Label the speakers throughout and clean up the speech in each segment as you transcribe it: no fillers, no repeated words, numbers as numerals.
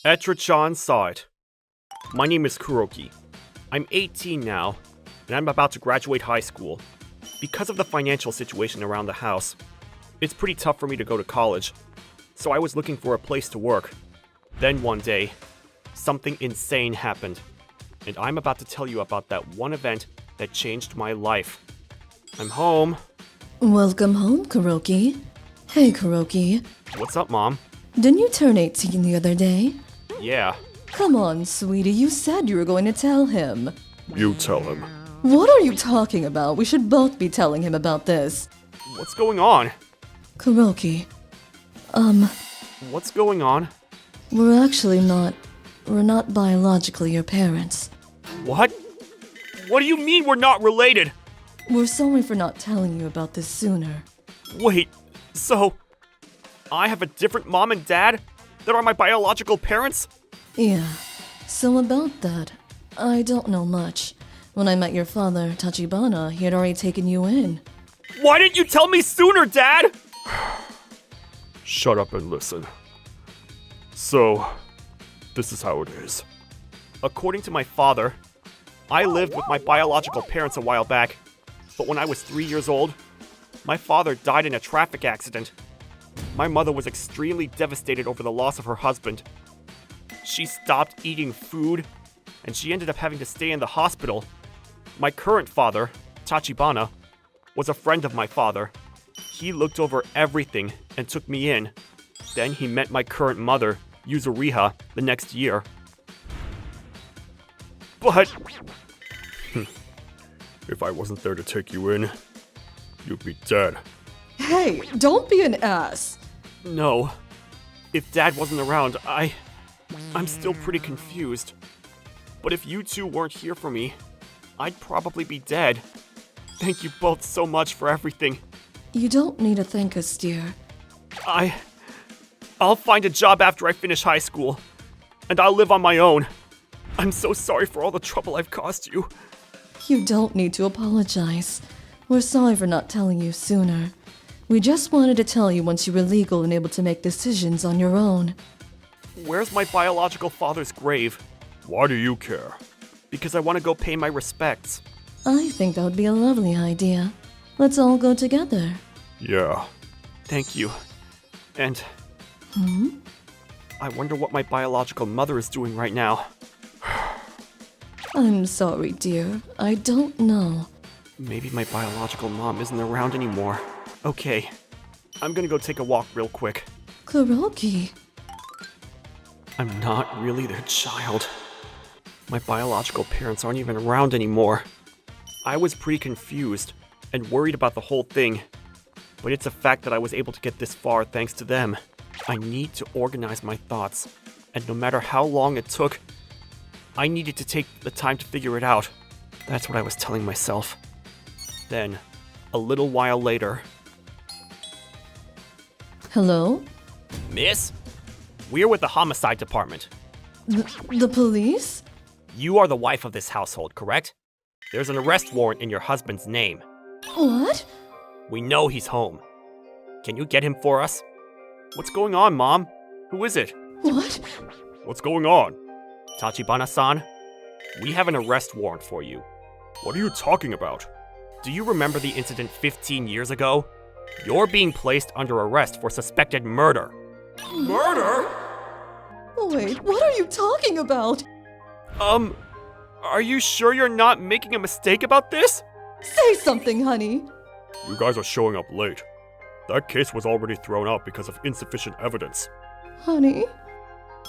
Speaker 1: Etra-chan saw it. My name is Kuroki. I'm 18 now, and I'm about to graduate high school. Because of the financial situation around the house, it's pretty tough for me to go to college, so I was looking for a place to work. Then one day, something insane happened, and I'm about to tell you about that one event that changed my life. I'm home.
Speaker 2: Welcome home, Kuroki. Hey, Kuroki.
Speaker 1: What's up, Mom?
Speaker 2: Didn't you turn 18 the other day?
Speaker 1: Yeah.
Speaker 2: Come on, sweetie, you said you were going to tell him.
Speaker 1: You tell him.
Speaker 2: What are you talking about? We should both be telling him about this.
Speaker 1: What's going on?
Speaker 2: Kuroki.
Speaker 1: What's going on?
Speaker 2: We're not biologically your parents.
Speaker 1: What? What do you mean we're not related?
Speaker 2: We're sorry for not telling you about this sooner.
Speaker 1: Wait, so I have a different mom and dad that are my biological parents?
Speaker 2: Yeah. So about that, I don't know much. When I met your father, Tachibana, he had already taken you in.
Speaker 1: Why didn't you tell me sooner, Dad? Shut up and listen. So, this is how it is. According to my father, I lived with my biological parents a while back, but when I was 3 years old, my father died in a traffic accident. My mother was extremely devastated over the loss of her husband. She stopped eating food, and she ended up having to stay in the hospital. My current father, Tachibana, was a friend of my father. He looked over everything and took me in. Then he met my current mother, Yuzuriha, the next year. But if I wasn't there to take you in, you'd be dead.
Speaker 2: Hey, don't be an ass.
Speaker 1: No. If Dad wasn't around, I'm still pretty confused. But if you two weren't here for me, I'd probably be dead. Thank you both so much for everything.
Speaker 2: You don't need to thank us, dear.
Speaker 1: I'll find a job after I finish high school, and I'll live on my own. I'm so sorry for all the trouble I've caused you.
Speaker 2: You don't need to apologize. We're sorry for not telling you sooner. We just wanted to tell you once you were legal and able to make decisions on your own.
Speaker 1: Where's my biological father's grave? Why do you care? Because I want to go pay my respects.
Speaker 2: I think that would be a lovely idea. Let's all go together.
Speaker 1: Yeah. Thank you. And I wonder what my biological mother is doing right now.
Speaker 2: I'm sorry, dear. I don't know.
Speaker 1: Maybe my biological mom isn't around anymore. Okay. I'm gonna go take a walk real quick.
Speaker 2: Kuroki.
Speaker 1: I'm not really their child. My biological parents aren't even around anymore. I was pretty confused and worried about the whole thing, but it's a fact that I was able to get this far thanks to them. I need to organize my thoughts, and no matter how long it took, I needed to take the time to figure it out. That's what I was telling myself. Then, a little while later...
Speaker 2: Hello?
Speaker 1: Miss? We're with the homicide department.
Speaker 2: The police?
Speaker 1: You are the wife of this household, correct? There's an arrest warrant in your husband's name.
Speaker 2: What?
Speaker 1: We know he's home. Can you get him for us? What's going on, Mom? Who is it?
Speaker 2: What?
Speaker 1: What's going on? Tachibana-san, we have an arrest warrant for you. What are you talking about? Do you remember the incident 15 years ago? You're being placed under arrest for suspected murder. Murder?
Speaker 2: Wait, what are you talking about?
Speaker 1: Are you sure you're not making a mistake about this?
Speaker 2: Say something, honey.
Speaker 1: You guys are showing up late. That case was already thrown out because of insufficient evidence.
Speaker 2: Honey?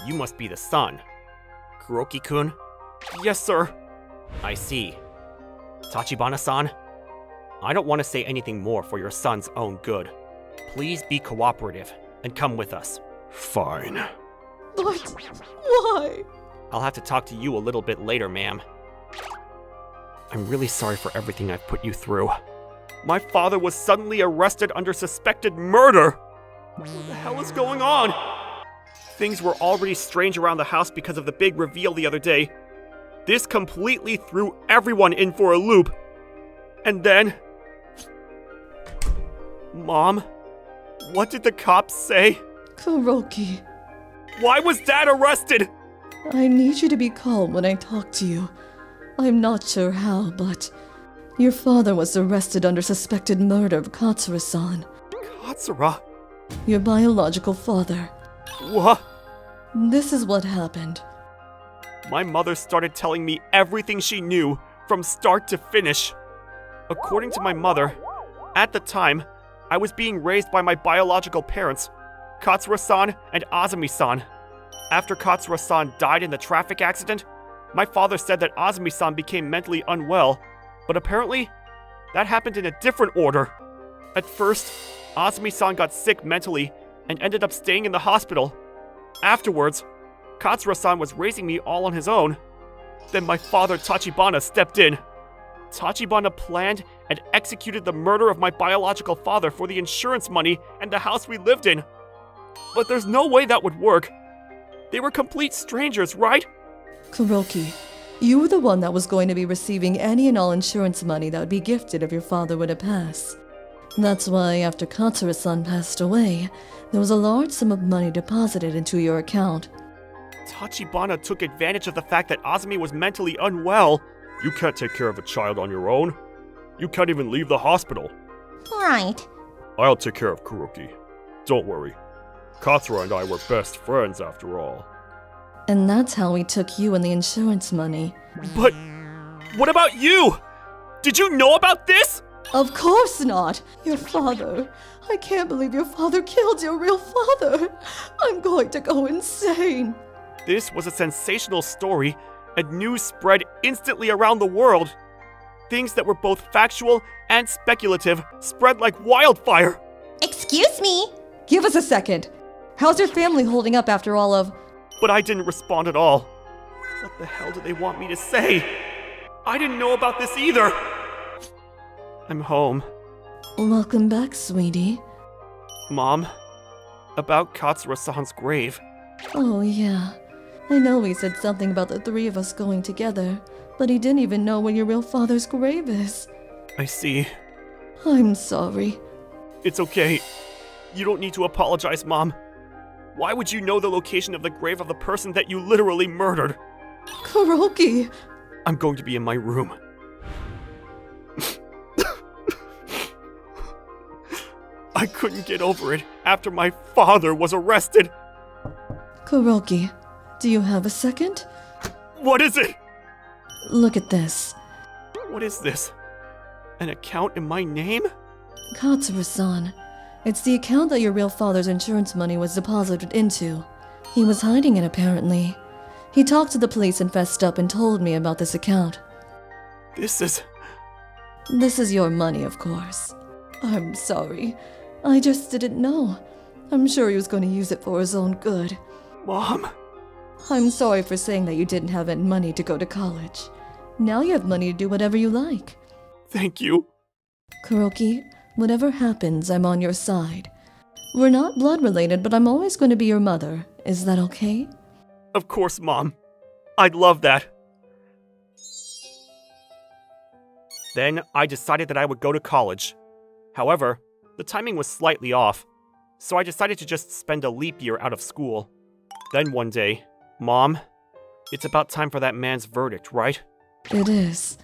Speaker 1: You must be the son. Kuroki-kun? Yes, sir. I see. Tachibana-san, I don't want to say anything more for your son's own good. Please be cooperative and come with us. Fine.
Speaker 2: But why?
Speaker 1: I'll have to talk to you a little bit later, ma'am. I'm really sorry for everything I've put you through. My father was suddenly arrested under suspected murder! What the hell is going on? Things were already strange around the house because of the big reveal the other day. This completely threw everyone in for a loop. And then... Mom, what did the cops say?
Speaker 2: Kuroki.
Speaker 1: Why was Dad arrested?
Speaker 2: I need you to be calm when I talk to you. I'm not sure how, but your father was arrested under suspected murder of Katsura-san,
Speaker 1: Katsura?
Speaker 2: your biological father.
Speaker 1: What?
Speaker 2: This is what happened.
Speaker 1: My mother started telling me everything she knew from start to finish. According to my mother, at the time, I was being raised by my biological parents, Katsura-san and Azumi-san. After Katsura-san died in the traffic accident, my father said that Azumi-san became mentally unwell, but apparently, that happened in a different order. At first, Azumi-san got sick mentally and ended up staying in the hospital. Afterwards, Katsura-san was raising me all on his own. Then my father Tachibana stepped in. Tachibana planned and executed the murder of my biological father for the insurance money and the house we lived in. But there's no way that would work. They were complete strangers, right?
Speaker 2: Kuroki, you were the one that was going to be receiving any and all insurance money that would be gifted if your father were to pass. That's why after Katsura-san passed away, there was a large sum of money deposited into your account.
Speaker 1: Tachibana took advantage of the fact that Azumi was mentally unwell. You can't take care of a child on your own. You can't even leave the hospital.
Speaker 3: Right.
Speaker 1: I'll take care of Kuroki. Don't worry. Katsura and I were best friends after all.
Speaker 2: And that's how we took you and the insurance money.
Speaker 1: But what about you? Did you know about this?
Speaker 2: Of course not! Your father. I can't believe your father killed your real father. I'm going to go insane.
Speaker 1: This was a sensational story, and news spread instantly around the world. Things that were both factual and speculative spread like wildfire.
Speaker 3: Excuse me?
Speaker 2: Give us a second. How's your family holding up after all of...
Speaker 1: But I didn't respond at all. What the hell do they want me to say? I didn't know about this either. I'm home.
Speaker 2: Welcome back, sweetie.
Speaker 1: Mom, about Katsura-san's grave.
Speaker 2: Oh, yeah. I know he said something about the three of us going together, but he didn't even know where your real father's grave is.
Speaker 1: I see.
Speaker 2: I'm sorry.
Speaker 1: It's okay. You don't need to apologize, Mom. Why would you know the location of the grave of the person that you literally murdered?
Speaker 2: Kuroki!
Speaker 1: I'm going to be in my room. I couldn't get over it after my father was arrested.
Speaker 2: Kuroki, do you have a second?
Speaker 1: What is it?
Speaker 2: Look at this.
Speaker 1: What is this? An account in my name?
Speaker 2: Katsura-san. It's the account that your real father's insurance money was deposited into. He was hiding it, apparently. He talked to the police and fessed up and told me about this account.
Speaker 1: This is
Speaker 2: your money, of course. I'm sorry. I just didn't know. I'm sure he was going to use it for his own good.
Speaker 1: Mom.
Speaker 2: I'm sorry for saying that you didn't have any money to go to college. Now you have money to do whatever you like.
Speaker 1: Thank you.
Speaker 2: Kuroki, whatever happens, I'm on your side. We're not blood related, but I'm always going to be your mother. Is that okay?
Speaker 1: Of course, Mom. I'd love that. Then I decided that I would go to college. However, the timing was slightly off, so I decided to just spend a leap year out of school. Then one day, Mom, it's about time for that man's verdict, right?
Speaker 2: It is.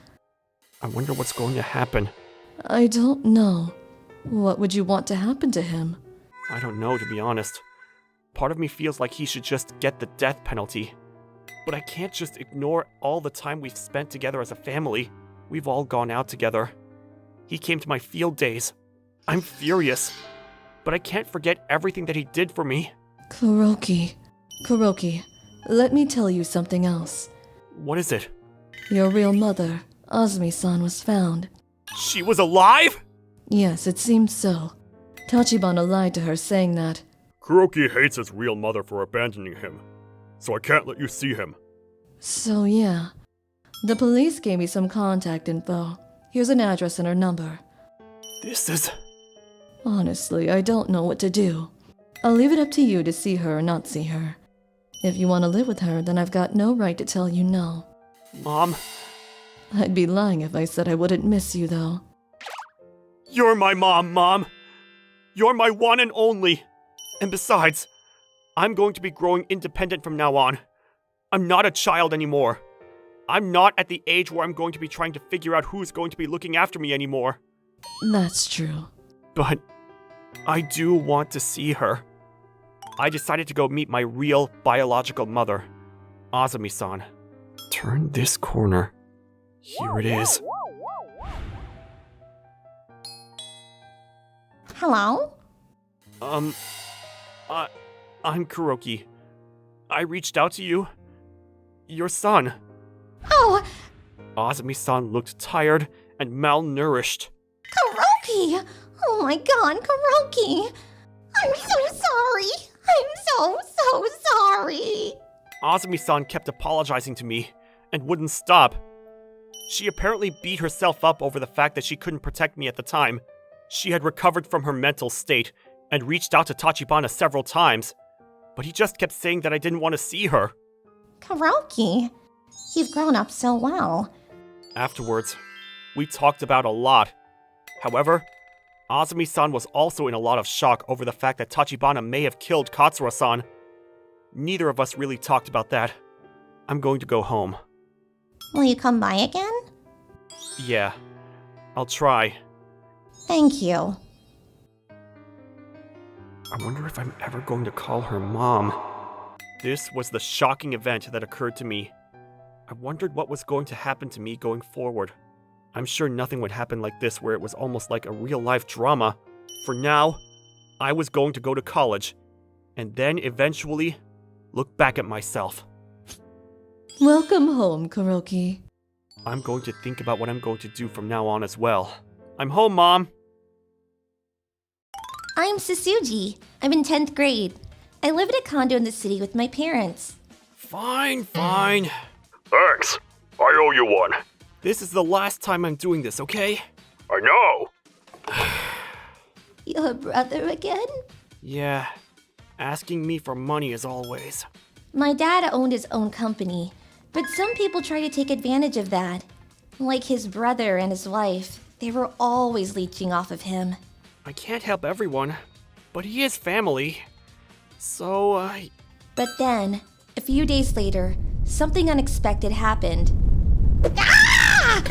Speaker 1: I wonder what's going to happen.
Speaker 2: I don't know. What would you want to happen to him?
Speaker 1: I don't know, to be honest. Part of me feels like he should just get the death penalty. But I can't just ignore all the time we've spent together as a family. We've all gone out together. He came to my field days. I'm furious. But I can't forget everything that he did for me.
Speaker 2: Kuroki, let me tell you something else.
Speaker 1: What is it?
Speaker 2: Your real mother, Azumi-san, was found.
Speaker 1: She was alive?
Speaker 2: Yes, it seems so. Tachibana lied to her, saying that.
Speaker 1: Kuroki hates his real mother for abandoning him, so I can't let you see him.
Speaker 2: So yeah. The police gave me some contact info. Here's an address and her number.
Speaker 1: This is...
Speaker 2: Honestly, I don't know what to do. I'll leave it up to you to see her or not see her. If you want to live with her, then I've got no right to tell you no.
Speaker 1: Mom?
Speaker 2: I'd be lying if I said I wouldn't miss you, though.
Speaker 1: You're my mom, Mom. You're my one and only. And besides, I'm going to be growing independent from now on. I'm not a child anymore. I'm not at the age where I'm going to be trying to figure out who's going to be looking after me anymore.
Speaker 2: That's true.
Speaker 1: But I do want to see her. I decided to go meet my real biological mother, Azumi-san. Turn this corner. Here it is.
Speaker 3: Hello?
Speaker 1: I'm Kuroki. I reached out to you. Your son.
Speaker 3: Oh,
Speaker 1: Azumi-san looked tired and malnourished.
Speaker 3: Kuroki! Oh my god, Kuroki! I'm so sorry! I'm so sorry!
Speaker 1: Azumi-san kept apologizing to me and wouldn't stop. She apparently beat herself up over the fact that she couldn't protect me at the time. She had recovered from her mental state and reached out to Tachibana several times, but he just kept saying that I didn't want to see her.
Speaker 3: Kuroki, you've grown up so well.
Speaker 1: Afterwards, we talked about a lot. However, Azumi-san was also in a lot of shock over the fact that Tachibana may have killed Katsura-san. Neither of us really talked about that. I'm going to go home.
Speaker 3: Will you come by again?
Speaker 1: Yeah, I'll try.
Speaker 3: Thank you.
Speaker 1: I wonder if I'm ever going to call her mom. This was the shocking event that occurred to me. I wondered what was going to happen to me going forward. I'm sure nothing would happen like this where it was almost like a real-life drama. For now, I was going to go to college, and then eventually look back at myself.
Speaker 2: Welcome home, Kuroki.
Speaker 1: I'm going to think about what I'm going to do from now on as well. I'm home, Mom!
Speaker 3: I'm Sasuji. I'm in 10th grade. I live in a condo in the city with my parents.
Speaker 1: Fine. Thanks. I owe you one. This is the last time I'm doing this, okay? I know!
Speaker 3: Your brother again?
Speaker 1: Yeah, asking me for money as always.
Speaker 3: My dad owned his own company, but some people try to take advantage of that. Like his brother and his wife, they were always leeching off of him.
Speaker 1: I can't help everyone, but he is family. So,
Speaker 3: But then, a few days later, something unexpected happened. Ah!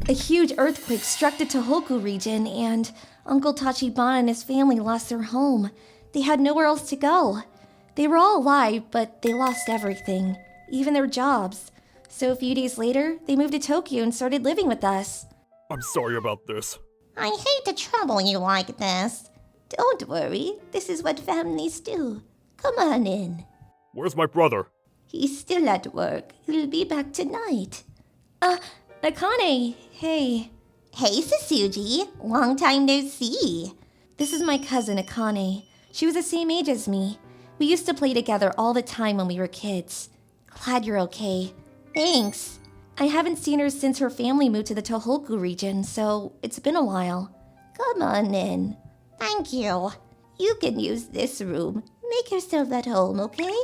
Speaker 3: A huge earthquake struck the Tohoku region, and Uncle Tachibana and his family lost their home. They had nowhere else to go. They were all alive, but they lost everything, even their jobs. So a few days later, they moved to Tokyo and started living with us.
Speaker 1: I'm sorry about this.
Speaker 3: I hate to trouble you like this. Don't worry, this is what families do. Come on in.
Speaker 1: Where's my brother?
Speaker 3: He's still at work. He'll be back tonight. Akane, hey. Hey, Sasuji. Long time no see. This is my cousin, Akane. She was the same age as me. We used to play together all the time when we were kids. Glad you're okay. Thanks. I haven't seen her since her family moved to the Tohoku region, so it's been a while. Come on in. Thank you. You can use this room. Make yourself at home, okay?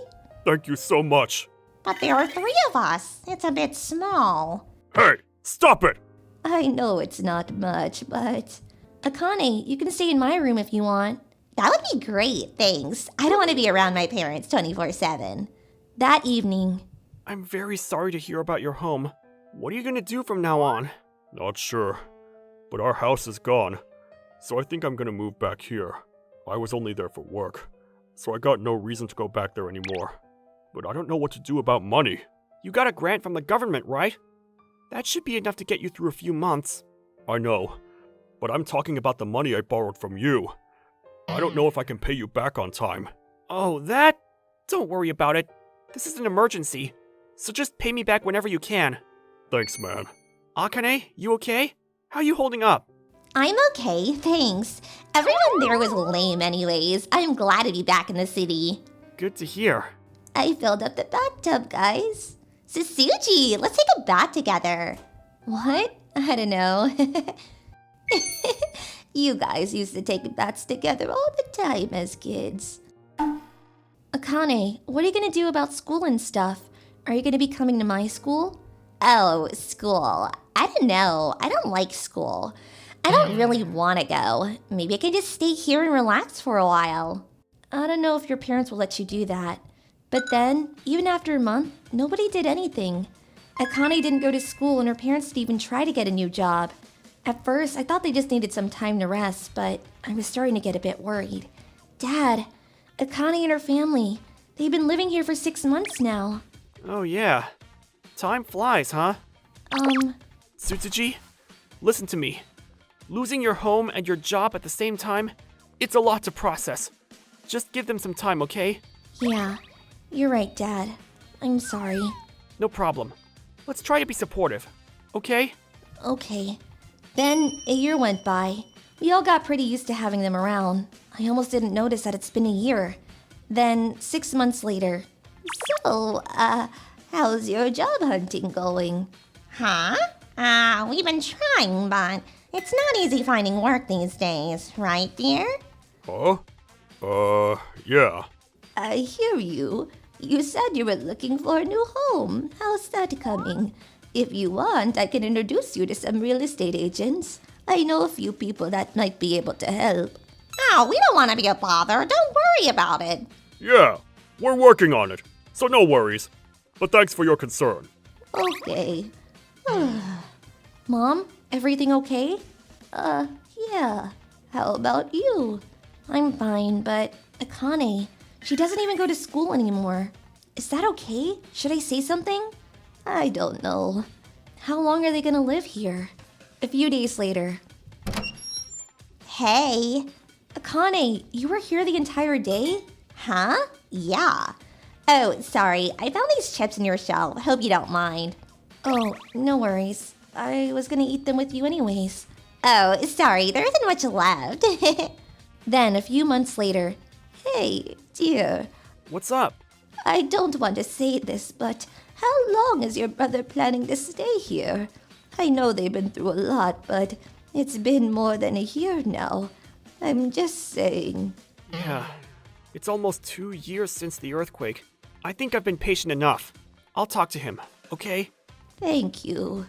Speaker 1: Thank you so much.
Speaker 3: But there are 3 of us. It's a bit small.
Speaker 1: Hey, stop it!
Speaker 3: I know it's not much, but... Akane, you can stay in my room if you want. That would be great, thanks. I don't want to be around my parents 24/7. That evening...
Speaker 1: I'm very sorry to hear about your home. What are you gonna do from now on? Not sure, but our house is gone, so I think I'm gonna move back here. I was only there for work, so I got no reason to go back there anymore. But I don't know what to do about money. You got a grant from the government, right? That should be enough to get you through a few months. I know, but I'm talking about the money I borrowed from you. I don't know if I can pay you back on time. Oh, that? Don't worry about it. This is an emergency, so just pay me back whenever you can. Thanks, man. Akane, you okay? How you holding up?
Speaker 3: I'm okay, thanks. Everyone there was lame anyways. I'm glad to be back in the city.
Speaker 1: Good to hear.
Speaker 3: I filled up the bathtub, guys. Sasuji, let's take a bath together. What? I don't know. You guys used to take baths together all the time as kids. Akane, what are you gonna do about school and stuff? Are you gonna be coming to my school? Oh, school. I don't know. I don't like school. I don't really want to go. Maybe I can just stay here and relax for a while. I don't know if your parents will let you do that. But then, even after a month, nobody did anything. Akane didn't go to school and her parents didn't even try to get a new job. At first, I thought they just needed some time to rest, but I was starting to get a bit worried. Dad, Akane and her family, they've been living here for 6 months now.
Speaker 1: Oh yeah. Time flies, huh? Tsutsuji, listen to me. Losing your home and your job at the same time, it's a lot to process. Just give them some time, okay?
Speaker 3: Yeah, you're right, Dad. I'm sorry.
Speaker 1: No problem. Let's try to be supportive, okay?
Speaker 3: Okay. Then a year went by. We all got pretty used to having them around. I almost didn't notice that it's been a year. Then 6 months later.
Speaker 4: So, how's your job hunting going? Huh? We've been trying, but it's not easy finding work these days, right, dear?
Speaker 1: Huh? Yeah.
Speaker 4: I hear you. You said you were looking for a new home. How's that coming? If you want, I can introduce you to some real estate agents. I know a few people that might be able to help.
Speaker 3: Oh, we don't want to be a bother. Don't worry about it.
Speaker 1: Yeah, we're working on it, so no worries. But thanks for your concern.
Speaker 4: Okay.
Speaker 3: Mom, everything okay?
Speaker 4: Yeah. How about you?
Speaker 3: I'm fine, but Akane, she doesn't even go to school anymore. Is that okay? Should I say something?
Speaker 4: I don't know.
Speaker 3: How long are they gonna live here? A few days later.
Speaker 4: Hey.
Speaker 3: Akane, you were here the entire day?
Speaker 4: Huh? Yeah. Oh, sorry. I found these chips in your shelf. Hope you don't mind.
Speaker 3: Oh, no worries. I was gonna eat them with you anyways.
Speaker 4: Oh, sorry. There isn't much left.
Speaker 3: Then, a few months later.
Speaker 4: Hey, dear.
Speaker 1: What's up?
Speaker 4: I don't want to say this, but how long is your brother planning to stay here? I know they've been through a lot, but it's been more than a year now. I'm just saying.
Speaker 1: Yeah, it's almost 2 years since the earthquake. I think I've been patient enough. I'll talk to him, okay?
Speaker 4: Thank you.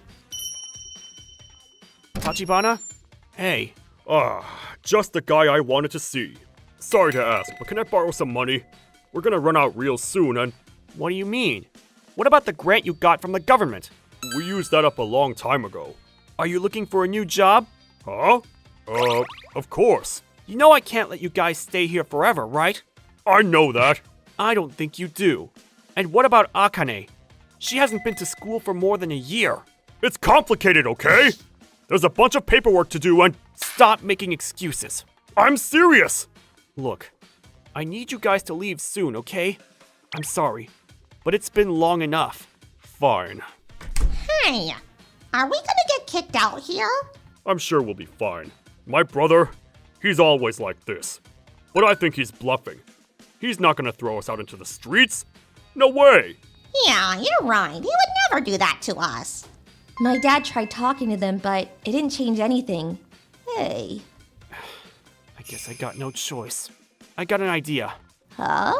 Speaker 1: Tachibana? Hey. Just the guy I wanted to see. Sorry to ask, but can I borrow some money? We're gonna run out real soon and... What do you mean? What about the grant you got from the government? We used that up a long time ago. Are you looking for a new job? Huh? Of course. You know I can't let you guys stay here forever, right? I know that. I don't think you do. And what about Akane? She hasn't been to school for more than a year. It's complicated, okay? There's a bunch of paperwork to do and... Stop making excuses. I'm serious! Look, I need you guys to leave soon, okay? I'm sorry, but it's been long enough. Fine.
Speaker 4: Hey, are we gonna get kicked out here?
Speaker 1: I'm sure we'll be fine. My brother, he's always like this. But I think he's bluffing. He's not gonna throw us out into the streets. No way!
Speaker 4: Yeah, you're right. He would never do that to us.
Speaker 3: My dad tried talking to them, but it didn't change anything.
Speaker 4: Hey.
Speaker 1: I guess I got no choice. I got an idea.
Speaker 4: Huh?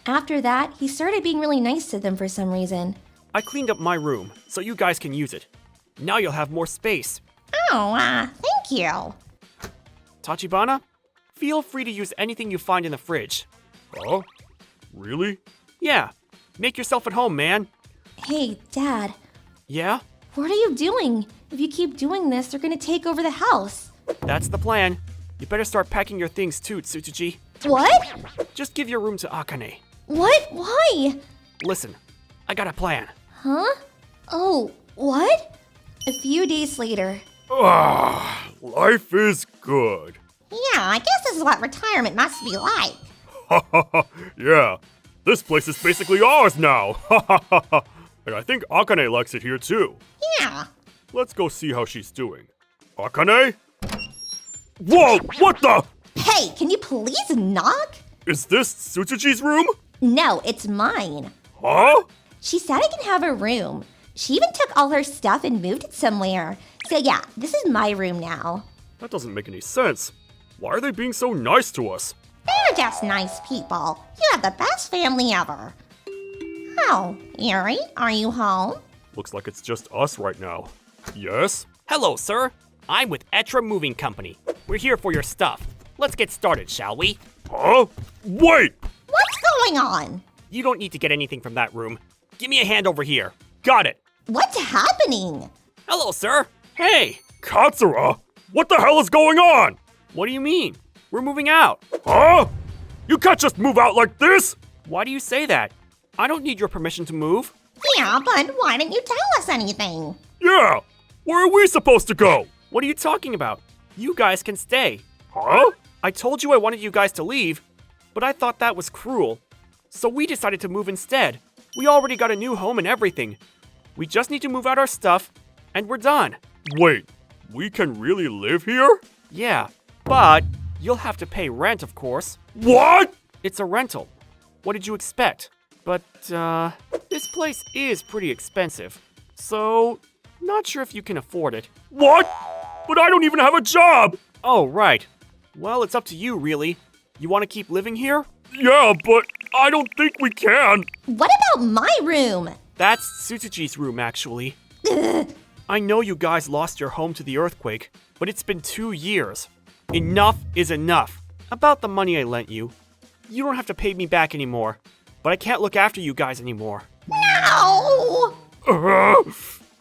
Speaker 3: After that, he started being really nice to them for some reason.
Speaker 1: I cleaned up my room, so you guys can use it. Now you'll have more space.
Speaker 4: Oh, thank you.
Speaker 1: Tachibana, feel free to use anything you find in the fridge. Huh? Really? Yeah. Make yourself at home, man.
Speaker 3: Hey, Dad.
Speaker 1: Yeah?
Speaker 3: What are you doing? If you keep doing this, they're gonna take over the house.
Speaker 1: That's the plan. You better start packing your things too, Tsutsuji.
Speaker 3: What?
Speaker 1: Just give your room to Akane.
Speaker 3: What? Why?
Speaker 1: Listen, I got a plan.
Speaker 3: Huh? Oh, what? A few days later.
Speaker 1: Life is good.
Speaker 4: Yeah, I guess this is what retirement must be like.
Speaker 1: Yeah, this place is basically ours now. And I think Akane likes it here too.
Speaker 4: Yeah.
Speaker 1: Let's go see how she's doing. Akane? Whoa, what the?
Speaker 4: Hey, can you please knock?
Speaker 1: Is this Tsutsuji's room?
Speaker 4: No, it's mine.
Speaker 1: Huh?
Speaker 4: She said I can have her room. She even took all her stuff and moved it somewhere. So yeah, this is my room now.
Speaker 1: That doesn't make any sense. Why are they being so nice to us?
Speaker 4: They're just nice people. You have the best family ever. Oh, Yuri, are you home?
Speaker 1: Looks like it's just us right now. Yes?
Speaker 5: Hello, sir. I'm with Etra Moving Company. We're here for your stuff. Let's get started, shall we?
Speaker 1: Huh? Wait!
Speaker 3: What's going on?
Speaker 1: You don't need to get anything from that room. Give me a hand over here. Got it.
Speaker 3: What's happening?
Speaker 1: Hello, sir. Hey.
Speaker 5: Katsura? What the hell is going on?
Speaker 1: What do you mean? We're moving out.
Speaker 5: Huh? You can't just move out like this!
Speaker 1: Why do you say that? I don't need your permission to move.
Speaker 3: Yeah, but why didn't you tell us anything?
Speaker 5: Yeah! Where are we supposed to go?
Speaker 1: What are you talking about? You guys can stay.
Speaker 5: Huh?
Speaker 1: I told you I wanted you guys to leave, but I thought that was cruel. So we decided to move instead. We already got a new home and everything. We just need to move out our stuff, and we're done.
Speaker 5: Wait, we can really live here?
Speaker 1: Yeah, but you'll have to pay rent, of course.
Speaker 5: What?
Speaker 1: It's a rental. What did you expect? But, this place is pretty expensive. So, not sure if you can afford it.
Speaker 5: What? But I don't even have a job!
Speaker 1: Oh, right. Well, it's up to you, really. You want to keep living here?
Speaker 5: Yeah, but I don't think we can.
Speaker 3: What about my room?
Speaker 1: That's Tsutsuji's room, actually. I know you guys lost your home to the earthquake, but it's been 2 years. Enough is enough. About the money I lent you. You don't have to pay me back anymore, but I can't look after you guys anymore.
Speaker 3: No!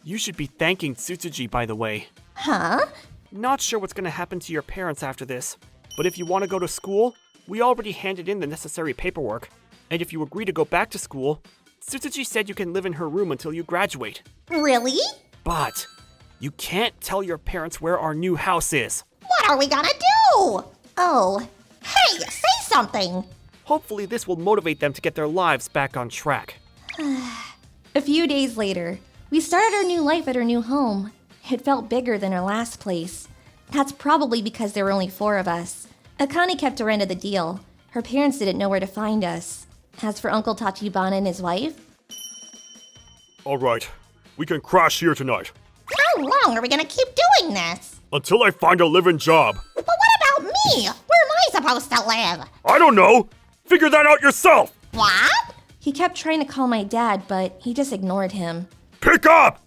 Speaker 1: You should be thanking Tsutsuji, by the way.
Speaker 3: Huh?
Speaker 1: Not sure what's gonna happen to your parents after this, but if you want to go to school, we already handed in the necessary paperwork. And if you agree to go back to school, Tsutsuji said you can live in her room until you graduate.
Speaker 3: Really?
Speaker 1: But you can't tell your parents where our new house is.
Speaker 3: What are we gonna do? Oh, hey, say something.
Speaker 1: Hopefully this will motivate them to get their lives back on track.
Speaker 4: A few days later, we started our new life at our new home. It felt bigger than our last place. That's probably because there were only 4 of us. Akane kept her end of the deal. Her parents didn't know where to find us. As for Uncle Tachibana and his wife,
Speaker 5: Alright, we can crash here tonight.
Speaker 3: How long are we gonna keep doing this?
Speaker 5: Until I find a living job.
Speaker 3: But what about me? Where am I supposed to live?
Speaker 5: I don't know! Figure that out yourself!
Speaker 3: What?
Speaker 4: he kept trying to call my dad, but he just ignored him.
Speaker 5: Pick up!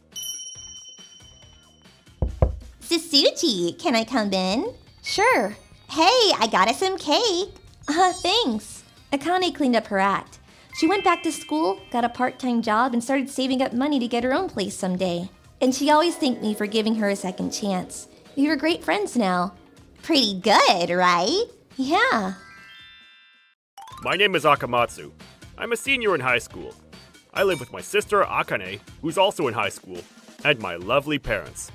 Speaker 3: Susuji, can I come in?
Speaker 4: Sure.
Speaker 3: Hey, I got us some cake.
Speaker 4: Thanks. Akane cleaned up her act. She went back to school, got a part-time job, and started saving up money to get her own place someday. And she always thanked me for giving her a second chance. We were great friends now.
Speaker 3: Pretty good, right?
Speaker 4: Yeah.
Speaker 5: My name is Akamatsu. I'm a senior in high school. I live with my sister, Akane, who's also in high school, and my lovely parents.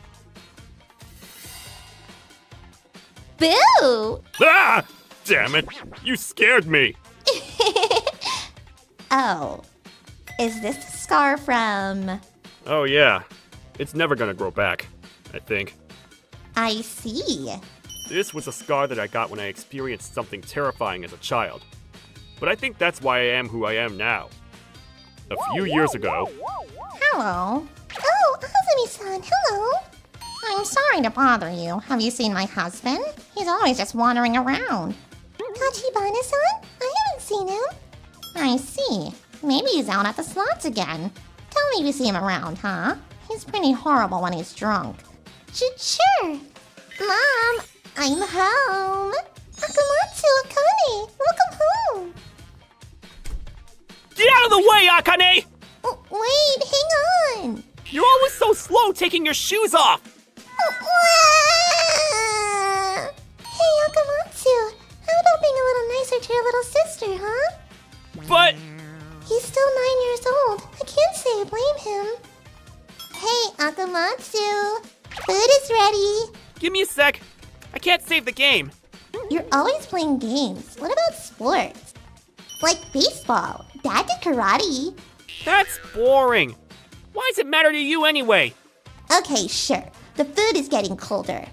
Speaker 3: Boo!
Speaker 5: Ah! Damn it! You scared me!
Speaker 3: Oh, is this the scar from...
Speaker 5: Oh yeah. It's never gonna grow back, I think.
Speaker 3: I see.
Speaker 5: This was a scar that I got when I experienced something terrifying as a child. But I think that's why I am who I am now. A few years ago...
Speaker 3: Hello. Oh, Azumi-san, hello. I'm sorry to bother you. Have you seen my husband? He's always just wandering around. Tachibana-san? I haven't seen him. I see. Maybe he's out at the slots again. Tell me if you see him around, huh? He's pretty horrible when he's drunk. Sure. Mom, I'm home. Akamatsu, Akane, welcome home.
Speaker 1: Get out of the way, Akane!
Speaker 3: Wait, hang on.
Speaker 1: You're always so slow taking your shoes off!
Speaker 3: Hey, Akamatsu, how about being a little nicer to your little sister, huh?
Speaker 1: But...
Speaker 3: He's still 9 years old. I can't say I blame him. Hey, Akamatsu, food is ready.
Speaker 1: give me a sec. I can't save the game.
Speaker 3: You're always playing games. What about sports? Like baseball. Dad did karate.
Speaker 1: That's boring. Why does it matter to you anyway?
Speaker 3: Okay, sure. The food is getting colder.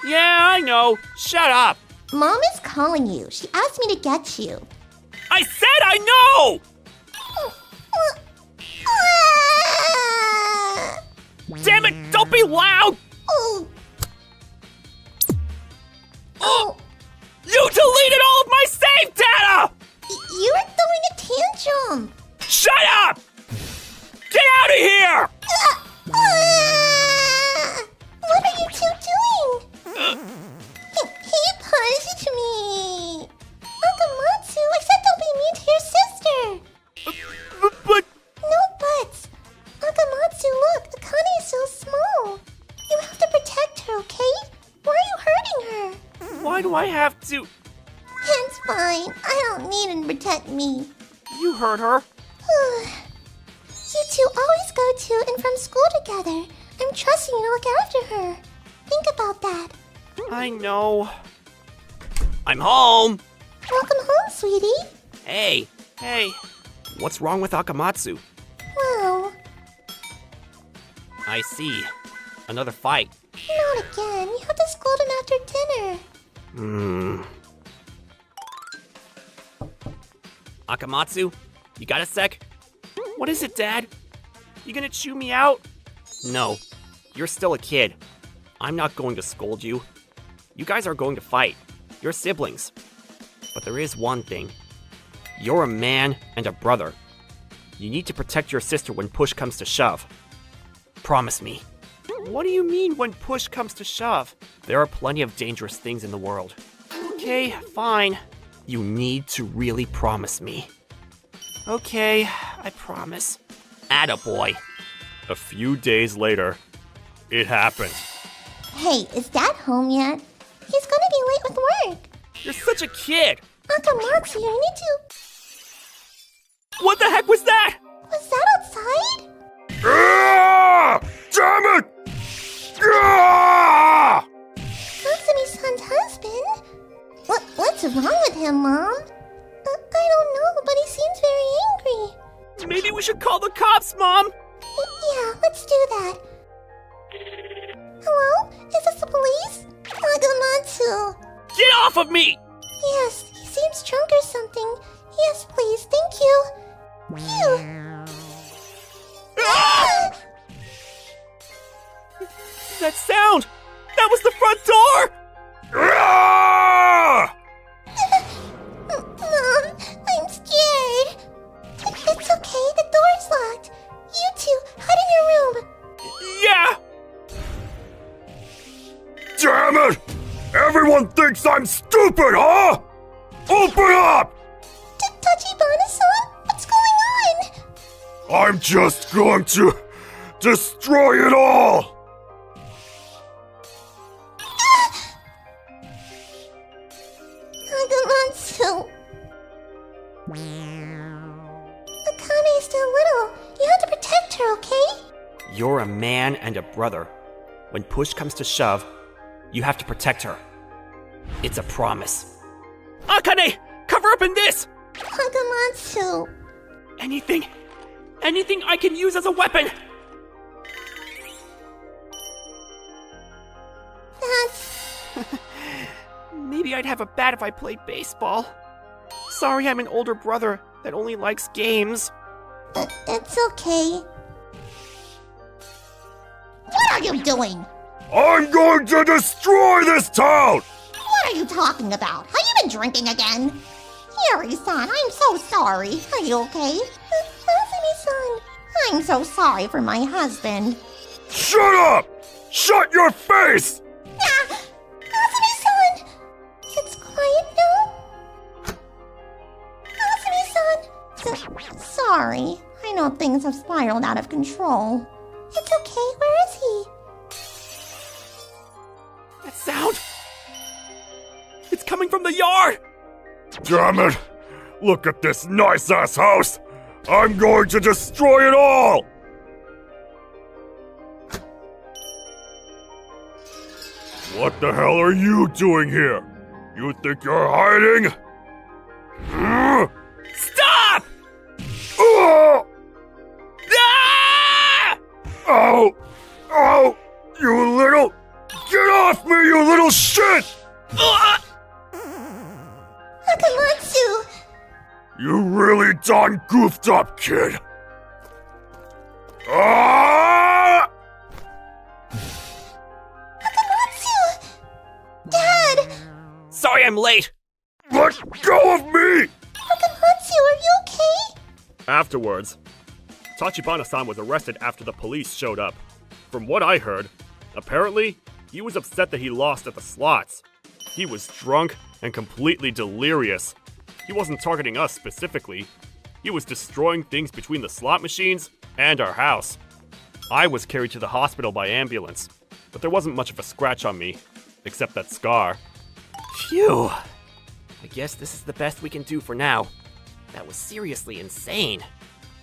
Speaker 1: Yeah, I know. Shut up.
Speaker 3: Mom is calling you. She asked me to get you.
Speaker 1: I said I know! Damn it, don't be loud!
Speaker 3: Oh.
Speaker 1: Oh! You deleted all of my save data!
Speaker 3: You were throwing a tantrum.
Speaker 1: Shut up! Get out of here!
Speaker 3: What are you two doing? He punched me.
Speaker 5: Akamatsu!
Speaker 3: It's fine. I don't need him to protect me.
Speaker 5: You heard her.
Speaker 3: You two always go to and from school together. I'm trusting you to look after her. Think about that.
Speaker 5: I know. I'm home!
Speaker 3: Welcome home, sweetie.
Speaker 5: Hey. What's wrong with Akamatsu?
Speaker 3: Well,
Speaker 5: I see. Another fight.
Speaker 3: not again. You have to scold him after dinner.
Speaker 5: Akamatsu, you got a sec? What is it, Dad? You gonna chew me out? No, you're still a kid. I'm not going to scold you. You guys are going to fight. You're siblings. But there is one thing. You're a man and a brother. You need to protect your sister when push comes to shove. Promise me. What do you mean when push comes to shove? There are plenty of dangerous things in the world. Okay, fine. You need to really promise me. Okay, I promise. Attaboy.
Speaker 1: A few days later, it happened.
Speaker 3: Hey, is Dad home yet? He's gonna be late with work.
Speaker 5: You're such a kid!
Speaker 3: Akamatsu, you need to...
Speaker 5: What the heck was that?
Speaker 3: Was that outside?
Speaker 1: Ah! Damn it! Ah!
Speaker 3: Katsumi-san's husband? What's wrong with him, Mom? I don't know, but he seems very angry.
Speaker 5: Maybe we should call the cops, Mom!
Speaker 3: Yeah, let's do that. Hello? Is this the police? Akamatsu.
Speaker 5: Get off of me!
Speaker 3: Yes, he seems drunk or something. Yes, please, thank you. Phew. Ah!
Speaker 5: That sound! That was the front door!
Speaker 1: Ah!
Speaker 3: Mom, I'm scared. It's okay, the door's locked. You two, hide in your room.
Speaker 5: Yeah!
Speaker 1: Damn it! Everyone thinks I'm stupid, huh? Open up!
Speaker 3: Tachibana-san, what's going on?
Speaker 1: I'm just going to destroy it all!
Speaker 3: Akamatsu. Akane's still little. You have to protect her, okay?
Speaker 5: You're a man and a brother. When push comes to shove, you have to protect her. It's a promise. Akane! Cover up in this!
Speaker 3: Akamatsu.
Speaker 5: Anything I can use as a weapon!
Speaker 3: That's...
Speaker 5: Maybe I'd have a bat if I played baseball. Sorry, I'm an older brother that only likes games.
Speaker 3: It's okay. What are you doing?
Speaker 1: I'm going to destroy this town!
Speaker 3: What are you talking about? Have you been drinking again? Yuri-san, I'm so sorry. Are you okay? Kasumi-san, I'm so sorry for my husband.
Speaker 1: Shut up! Shut your face!
Speaker 3: Ah! Kasumi-san! It's quiet now? Kasumi-san! Sorry. I know things have spiraled out of control. It's okay. Where is he?
Speaker 5: That sound! It's coming from the yard!
Speaker 1: Damn it! Look at this nice-ass house! I'm going to destroy it all! What the hell are you doing here? You think you're hiding?
Speaker 5: Stop!
Speaker 1: Oh!
Speaker 5: Ah!
Speaker 1: Oh! Oh! You little... Get off me, you little shit!
Speaker 5: Ah!
Speaker 3: Akamatsu!
Speaker 1: You really done goofed up, kid. Ah!
Speaker 3: Akamatsu! Dad!
Speaker 5: Sorry I'm late!
Speaker 1: Let go of me!
Speaker 3: Akamatsu, are you okay?
Speaker 1: Afterwards, Tachibana-san was arrested after the police showed up. From what I heard, apparently, he was upset that he lost at the slots. He was drunk and completely delirious. He wasn't targeting us specifically. He was destroying things between the slot machines and our house. I was carried to the hospital by ambulance, but there wasn't much of a scratch on me, except that scar.
Speaker 5: Phew. I guess this is the best we can do for now. That was seriously insane.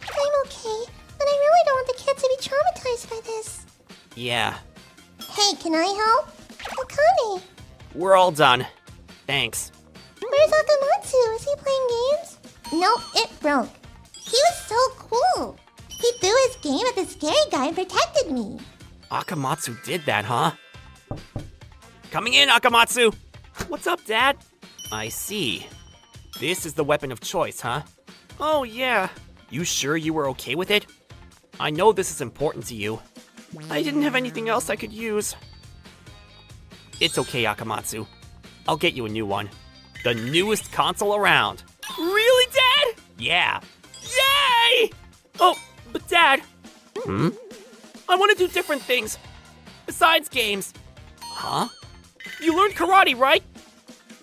Speaker 3: I'm okay, but I really don't want the kids to be traumatized by this.
Speaker 5: Yeah,
Speaker 3: Hey, can I help? Akane,
Speaker 5: we're all done. Thanks.
Speaker 3: where's Akamatsu? Is he playing games? Nope, it broke. He was so cool. He threw his game at the scary guy and protected me.
Speaker 5: Akamatsu did that, huh? Coming in, Akamatsu! What's up, Dad? I see. This is the weapon of choice, huh? Oh, yeah. You sure you were okay with it? I know this is important to you. I didn't have anything else I could use. It's okay, Akamatsu. I'll get you a new one. The newest console around. Really, Dad? Yeah. Yay! Oh, but Dad. I want to do different things. Besides games. Huh? You learned karate, right?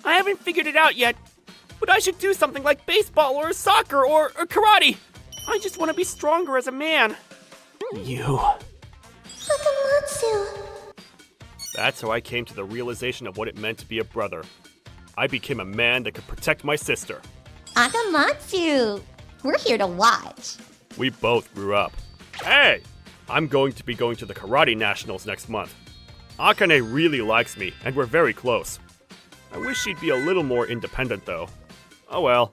Speaker 5: I haven't figured it out yet, but I should do something like baseball or soccer or karate. I just want to be stronger as a man. You.
Speaker 3: Akamatsu.
Speaker 1: That's how I came to the realization of what it meant to be a brother. I became a man that could protect my sister.
Speaker 3: Akamatsu. We're here to watch.
Speaker 1: We both grew up. Hey! I'm going to be going to the Karate Nationals next month. Akane really likes me, and we're very close. I wish she'd be a little more independent, though. Oh well.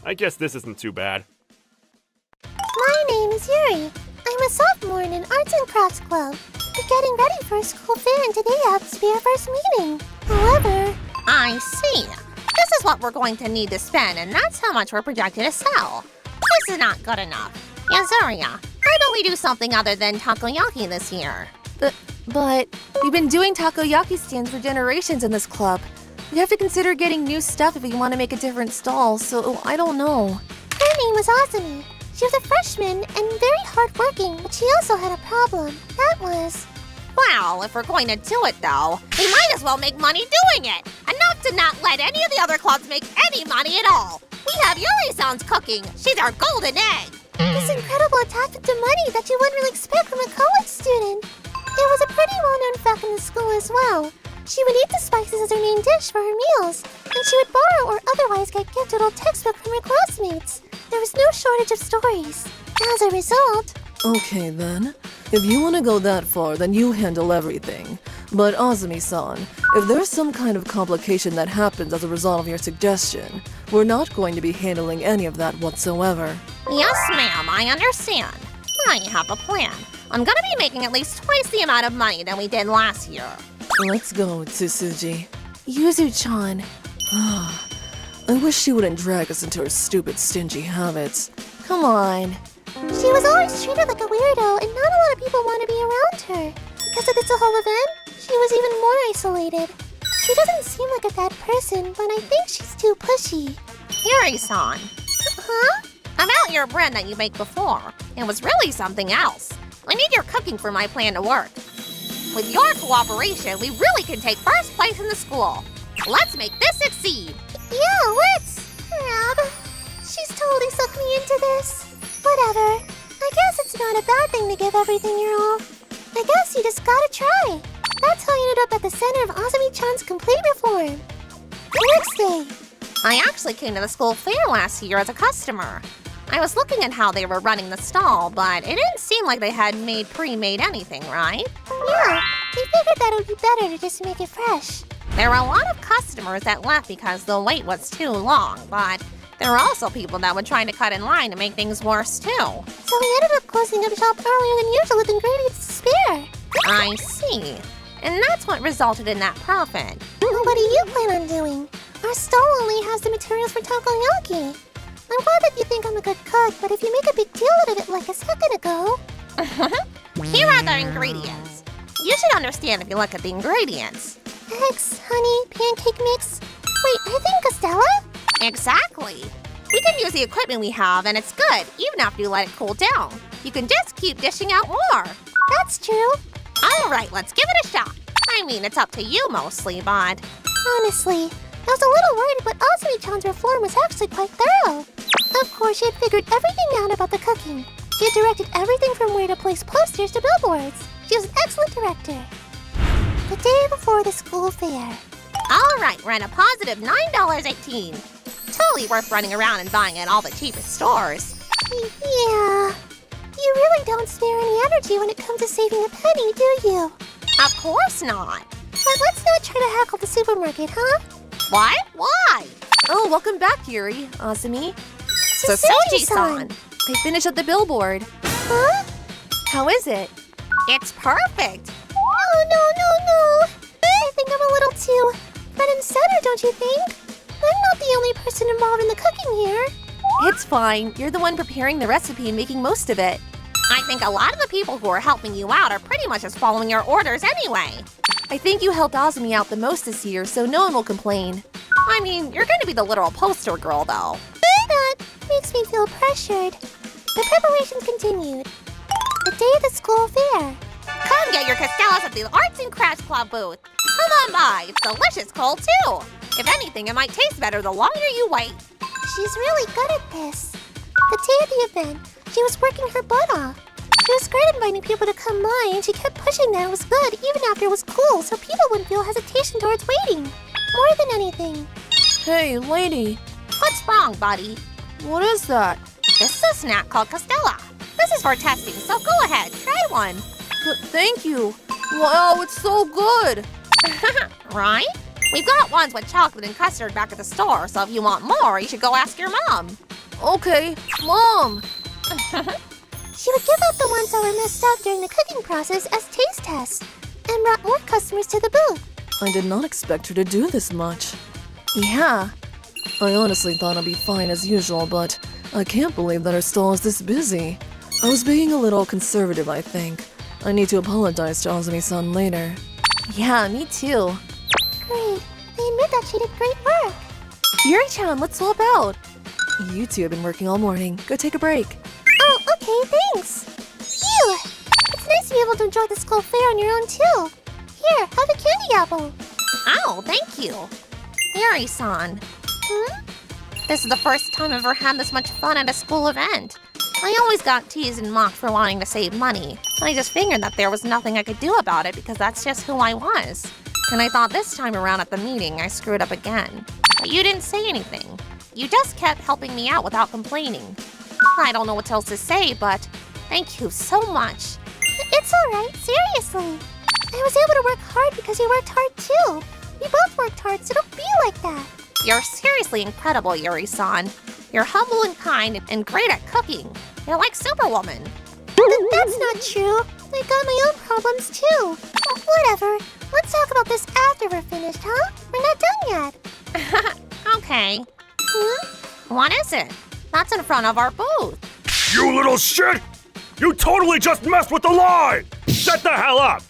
Speaker 1: I guess this isn't too bad.
Speaker 3: My name is Yuri. I'm a sophomore in an arts and crafts club. We're getting ready for a school fair, and today happens to be our first meeting. However,
Speaker 6: I see. This is what we're going to need to spend, and that's how much we're projected to sell. This is not good enough. Yazuria, why don't we do something other than takoyaki this year?
Speaker 7: But we've been doing takoyaki stands for generations in this club. We have to consider getting new stuff if we want to make a different stall, so I don't know.
Speaker 3: her name was Azumi. She was a freshman and very hardworking, but she also had a problem. That was...
Speaker 6: Well, if we're going to do it, though, we might as well make money doing it. Enough to not let any of the other clubs make any money at all. We have Yuri-san's cooking. She's our golden egg.
Speaker 3: This incredible attachment to money that you wouldn't really expect from a college student. It was a pretty well-known fact in the school as well. She would eat the spices as her main dish for her meals, and she would borrow or otherwise get gifted old textbook from her classmates. There was no shortage of stories. As a result...
Speaker 7: Okay then. If you want to go that far, then you handle everything. But Azumi-san, if there's some kind of complication that happens as a result of your suggestion, we're not going to be handling any of that whatsoever.
Speaker 6: Yes, ma'am, I understand. I have a plan. I'm gonna be making at least twice the amount of money than we did last year.
Speaker 7: Let's go, Tsusuji. Yuzu-chan. I wish she wouldn't drag us into her stupid, stingy habits. Come on.
Speaker 3: She was always treated like a weirdo, and not a lot of people want to be around her. Because of this whole event, she was even more isolated. She doesn't seem like a bad person, but I think she's too pushy.
Speaker 6: Yuri-san,
Speaker 3: Huh?
Speaker 6: about your bread that you baked before, it was really something else. I need your cooking for my plan to work. With your cooperation, we really can take first place in the school. Let's make this succeed.
Speaker 3: Yeah, let's... Rob, she's totally sucked me into this. Whatever. I guess it's not a bad thing to give everything your all. I guess you just gotta try. That's how you ended up at the center of Azumi-chan's complete reform. The next day.
Speaker 6: I actually came to the school fair last year as a customer. I was looking at how they were running the stall, but it didn't seem like they had pre-made anything, right?
Speaker 3: Yeah, we figured that it would be better to just make it fresh.
Speaker 6: There were a lot of customers that left because the wait was too long, but there were also people that would try to cut in line to make things worse too.
Speaker 3: So we ended up closing up shop earlier than usual with ingredients to spare.
Speaker 6: I see. And that's what resulted in that profit.
Speaker 3: Well, what do you plan on doing? Our stall only has the materials for takoyaki. I'm glad that you think I'm a good cook, but if you make a big deal out of it like a second ago...
Speaker 6: Here are the ingredients. You should understand if you look at the ingredients.
Speaker 3: Eggs, honey, pancake mix... Wait, I think Castella?
Speaker 6: Exactly. We can use the equipment we have and it's good, even after you let it cool down. You can just keep dishing out more.
Speaker 3: That's true.
Speaker 6: All right, let's give it a shot. I mean, it's up to you mostly, but...
Speaker 3: Honestly, I was a little worried, but Azumi-chan's reform was actually quite thorough. Of course, she had figured everything out about the cooking. She had directed everything from where to place posters to billboards. She was an excellent director. The day before the school fair.
Speaker 6: All right, we're at a positive $9.18. Totally worth running around and buying at all the cheapest stores.
Speaker 3: Yeah. You really don't spare any energy when it comes to saving a penny, do you?
Speaker 6: Of course not.
Speaker 3: But let's not try to hackle the supermarket, huh?
Speaker 6: What? Why?
Speaker 7: Oh, welcome back, Yuri, Asumi.
Speaker 6: Suzuki-san.
Speaker 7: I finished at the billboard.
Speaker 3: Huh?
Speaker 7: How is it?
Speaker 6: It's perfect.
Speaker 3: Oh, no. I think I'm a little too front and center, don't you think? I'm not the only person involved in the cooking here.
Speaker 7: It's fine. You're the one preparing the recipe and making most of it.
Speaker 6: I think a lot of the people who are helping you out are pretty much just following your orders anyway.
Speaker 7: I think you helped Asumi out the most this year, so no one will complain.
Speaker 6: I mean, you're going to be the literal poster girl, though.
Speaker 3: That makes me feel pressured. The preparations continued. The day of the school fair.
Speaker 6: Come get your castellas at the Arts and Crafts Club booth. Come on by. It's delicious cold, too. If anything, it might taste better the longer you wait.
Speaker 3: She's really good at this. The day of the event, she was working her butt off. She was great at inviting people to come by, and she kept pushing that it was good even after it was cool, so people wouldn't feel hesitation towards waiting. More than anything.
Speaker 7: Hey, lady.
Speaker 6: What's wrong, buddy?
Speaker 7: What is that?
Speaker 6: This is a snack called Castella. This is for testing, so go ahead, try one.
Speaker 7: Thank you. Wow, it's so good.
Speaker 6: Right? We've got ones with chocolate and custard back at the store, so if you want more, you should go ask your mom.
Speaker 7: Okay, Mom.
Speaker 3: She would give out the ones that were messed up during the cooking process as taste tests, and brought more customers to the booth.
Speaker 7: I did not expect her to do this much. Yeah. I honestly thought I'd be fine as usual, but I can't believe that her stall is this busy. I was being a little conservative, I think. I need to apologize to Azumi-san later. Yeah, me too.
Speaker 3: Great. They admit that she did great work.
Speaker 7: Yuri-chan, let's swap out. You two have been working all morning. Go take a break.
Speaker 3: Oh, okay, thanks. Phew! It's nice to be able to enjoy the school fair on your own, too. Here, have a candy apple.
Speaker 6: Oh, thank you. Yuri-san. This is the first time I've ever had this much fun at a school event. I always got teased and mocked for wanting to save money. I just figured that there was nothing I could do about it because that's just who I was. And I thought this time around at the meeting I screwed up again. But you didn't say anything. You just kept helping me out without complaining. I don't know what else to say, but thank you so much.
Speaker 3: It's alright, seriously. I was able to work hard because you worked hard, too. We both worked hard, so don't be like that.
Speaker 6: You're seriously incredible, Yuri-san. You're humble and kind and great at cooking. You're like Superwoman.
Speaker 3: That's not true. I got my own problems, too. Oh, whatever. Let's talk about this after we're finished, huh? We're not done yet.
Speaker 6: Okay. What is it? That's in front of our booth.
Speaker 1: You little shit! You totally just messed with the line! Shut the hell up!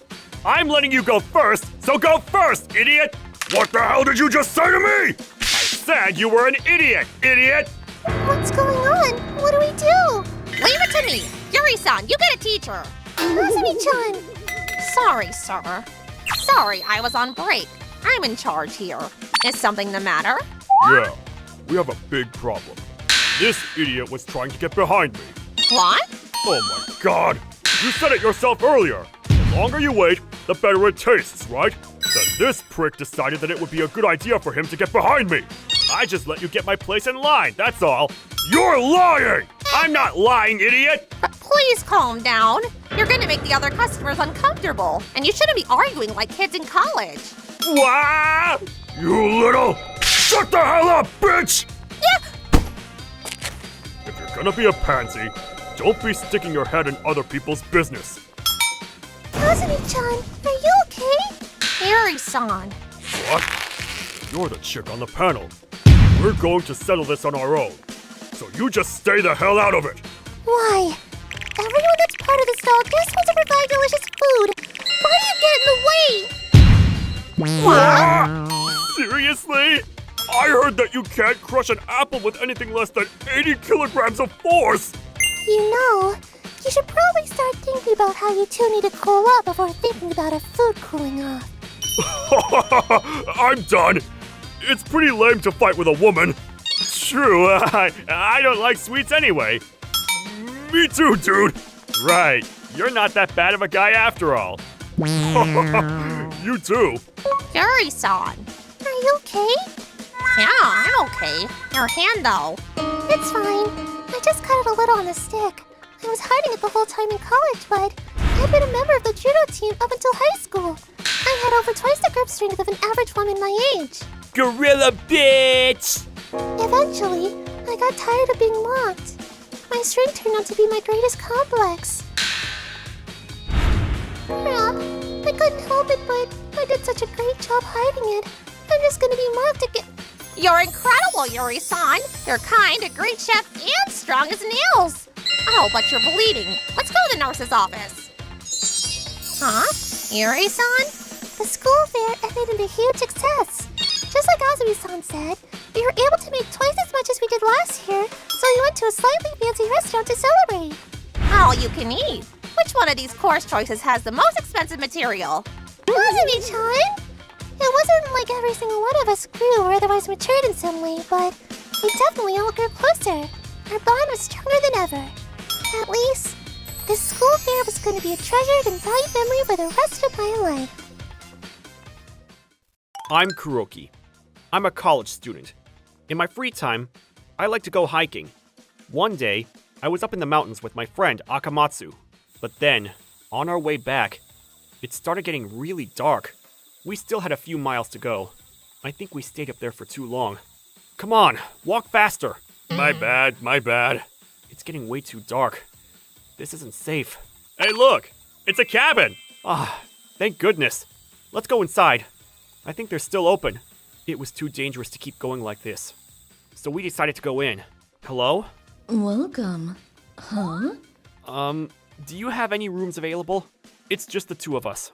Speaker 1: I'm letting you go first, so go first, idiot! What the hell did you just say to me? I said you were an idiot, idiot!
Speaker 3: What's going on? What do we do?
Speaker 6: Leave it to me. Yuri-san, you get a teacher.
Speaker 3: Azumi-chan.
Speaker 6: Sorry, sir. Sorry, I was on break. I'm in charge here. Is something the matter?
Speaker 1: Yeah, we have a big problem. This idiot was trying to get behind me.
Speaker 6: What?
Speaker 1: Oh my god! You said it yourself earlier. The longer you wait, the better it tastes, right? Then this prick decided that it would be a good idea for him to get behind me. I just let you get my place in line, that's all. You're lying! I'm not lying, idiot!
Speaker 6: Please calm down. You're gonna make the other customers uncomfortable, and you shouldn't be arguing like kids in college.
Speaker 1: Wah! You little... Shut the hell up, bitch!
Speaker 6: Yeah.
Speaker 1: If you're gonna be a pansy, don't be sticking your head in other people's business.
Speaker 3: Azumi-chan, are you okay?
Speaker 6: Yuri-san.
Speaker 1: What? You're the chick on the panel. We're going to settle this on our own. So you just stay the hell out of it.
Speaker 3: Why? Everyone that's part of the stall just wants to provide delicious food. Why do you get in the way?
Speaker 1: What? Seriously? I heard that you can't crush an apple with anything less than 80 kilograms of force.
Speaker 3: You know, you should probably start thinking about how you two need to cool up before thinking about a food cooling off.
Speaker 1: I'm done. It's pretty lame to fight with a woman. True, I don't like sweets anyway. Me too, dude. Right, you're not that bad of a guy after all. You too.
Speaker 6: Yuri-san.
Speaker 3: Are
Speaker 8: you okay?
Speaker 6: Yeah, I'm okay. Your hand, though.
Speaker 8: It's fine. I just cut it a little on the stick. I was hiding it the whole time in college, but I've been a member of the judo team up until high school. I had over twice the grip strength of an average woman my age.
Speaker 5: Gorilla bitch!
Speaker 8: Eventually, I got tired of being locked. My strength turned out to be my greatest complex. Crap. I couldn't help it, but I did such a great job hiding it. I'm just gonna be mocked again.
Speaker 6: You're incredible, Yuri-san. You're kind, a great chef, and strong as nails. Oh, but you're bleeding. Let's go to the nurse's office. Huh? Yuri-san?
Speaker 8: The school fair ended in a huge success. Just like Azumi-san said, we were able to make twice as much as we did last year, so we went to a slightly fancy restaurant to celebrate.
Speaker 6: All you can eat. Which one of these course choices has the most expensive material?
Speaker 8: Azumi-chan! It wasn't like every single one of us grew or otherwise matured in some way, but we definitely all grew closer. Our bond was stronger than ever. At least, this school fair was going to be a treasured and valued memory for the rest of my life.
Speaker 1: I'm Kuroki. I'm a college student. In my free time, I like to go hiking. One day, I was up in the mountains with my friend Akamatsu. But then, on our way back, it started getting really dark. We still had a few miles to go. I think we stayed up there for too long. Come on, walk faster. My bad. It's getting way too dark. This isn't safe. Hey, look! It's a cabin! Thank goodness. Let's go inside. I think they're still open. It was too dangerous to keep going like this. So we decided to go in. Hello?
Speaker 2: Welcome. Huh?
Speaker 1: Do you have any rooms available? It's just the two of us.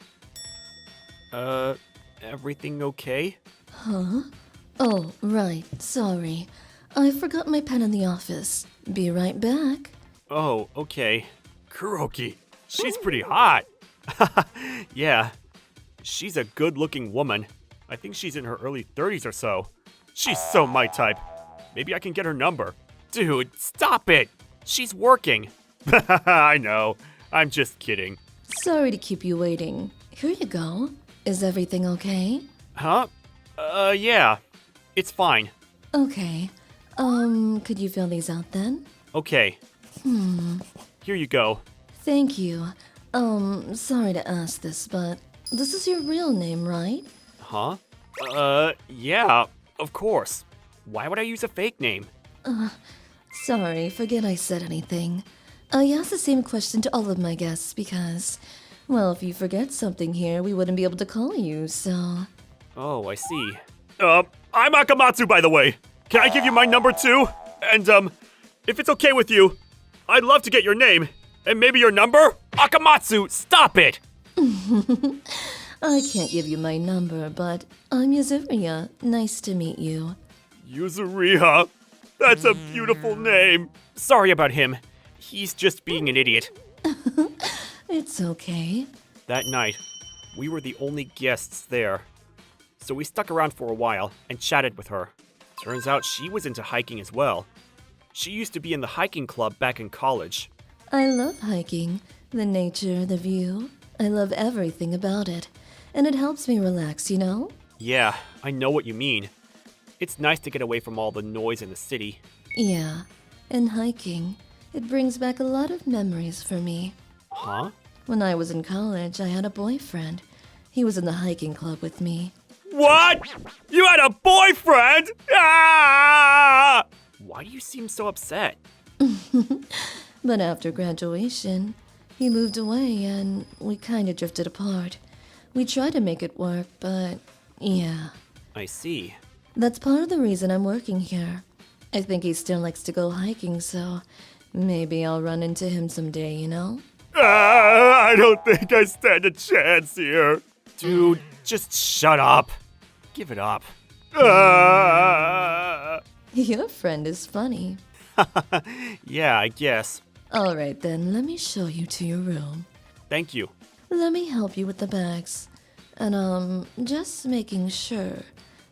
Speaker 1: Everything okay?
Speaker 2: Huh? Oh, right. Sorry. I forgot my pen in the office. Be right back.
Speaker 1: Oh, okay. Kuroki, she's pretty hot. Yeah. She's a good-looking woman. I think she's in her early 30s or so. She's so my type. Maybe I can get her number. Dude, stop it! She's working. I know. I'm just kidding.
Speaker 2: Sorry to keep you waiting. Here you go. Is everything okay?
Speaker 1: Huh? Yeah. It's fine.
Speaker 2: Okay. Could you fill these out then?
Speaker 1: Okay. Here you go.
Speaker 2: Thank you. Sorry to ask this, but this is your real name, right?
Speaker 1: Huh? Yeah, of course. Why would I use a fake name?
Speaker 2: Sorry, forget I said anything. I ask the same question to all of my guests because, well, if you forget something here, we wouldn't be able to call you, so...
Speaker 1: Oh, I see. I'm Akamatsu, by the way. Can I give you my number too? And, if it's okay with you, I'd love to get your name. And maybe your number? Akamatsu, stop it!
Speaker 2: I can't give you my number, but I'm Yuzuriya. Nice to meet you.
Speaker 1: Yuzuriha. That's a beautiful name. Sorry about him. He's just being an idiot.
Speaker 2: It's okay.
Speaker 1: That night, we were the only guests there. So we stuck around for a while and chatted with her. Turns out she was into hiking as well. She used to be in the hiking club back in college.
Speaker 2: I love hiking. The nature, the view. I love everything about it. And it helps me relax, you know?
Speaker 1: Yeah, I know what you mean. It's nice to get away from all the noise in the city.
Speaker 2: Yeah. And hiking. It brings back a lot of memories for me.
Speaker 1: Huh?
Speaker 2: When I was in college, I had a boyfriend. He was in the hiking club with me.
Speaker 1: What? You had a boyfriend? Ah! Why do you seem so upset?
Speaker 2: But after graduation, he moved away and we kind of drifted apart. We tried to make it work, but yeah.
Speaker 1: I see.
Speaker 2: That's part of the reason I'm working here. I think he still likes to go hiking, so maybe I'll run into him someday, you know?
Speaker 1: I don't think I stand a chance here. Dude, just shut up. Give it up.
Speaker 2: Your friend is funny.
Speaker 1: Yeah, I guess.
Speaker 2: Alright then, let me show you to your room.
Speaker 1: Thank you.
Speaker 2: Let me help you with the bags. And just making sure.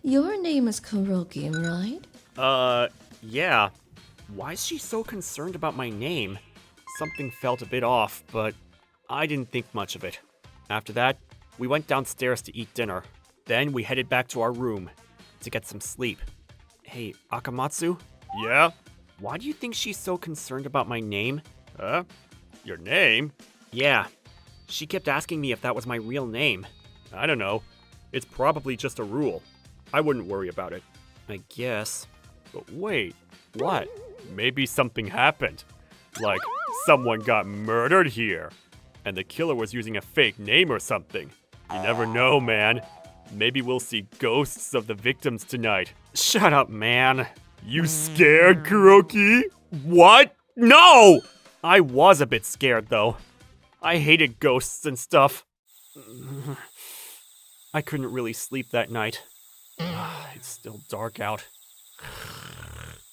Speaker 2: Your name is Kuroki, right?
Speaker 1: Yeah. Why is she so concerned about my name? Something felt a bit off, but I didn't think much of it. After that, we went downstairs to eat dinner. Then we headed back to our room.
Speaker 5: to get some sleep. Hey, Akamatsu,
Speaker 1: Yeah?
Speaker 5: why do you think she's so concerned about my name?
Speaker 1: Huh? Your name?
Speaker 5: Yeah, she kept asking me if that was my real name.
Speaker 1: I don't know. It's probably just a rule. I wouldn't worry about it.
Speaker 5: I guess.
Speaker 1: But wait,
Speaker 5: What?
Speaker 1: maybe something happened. Like, someone got murdered here. And the killer was using a fake name or something. You never know, man. Maybe we'll see ghosts of the victims tonight.
Speaker 5: Shut up, man.
Speaker 1: You scared, Kuroki? What? No!
Speaker 5: I was a bit scared, though. I hated ghosts and stuff. I couldn't really sleep that night. It's still dark out.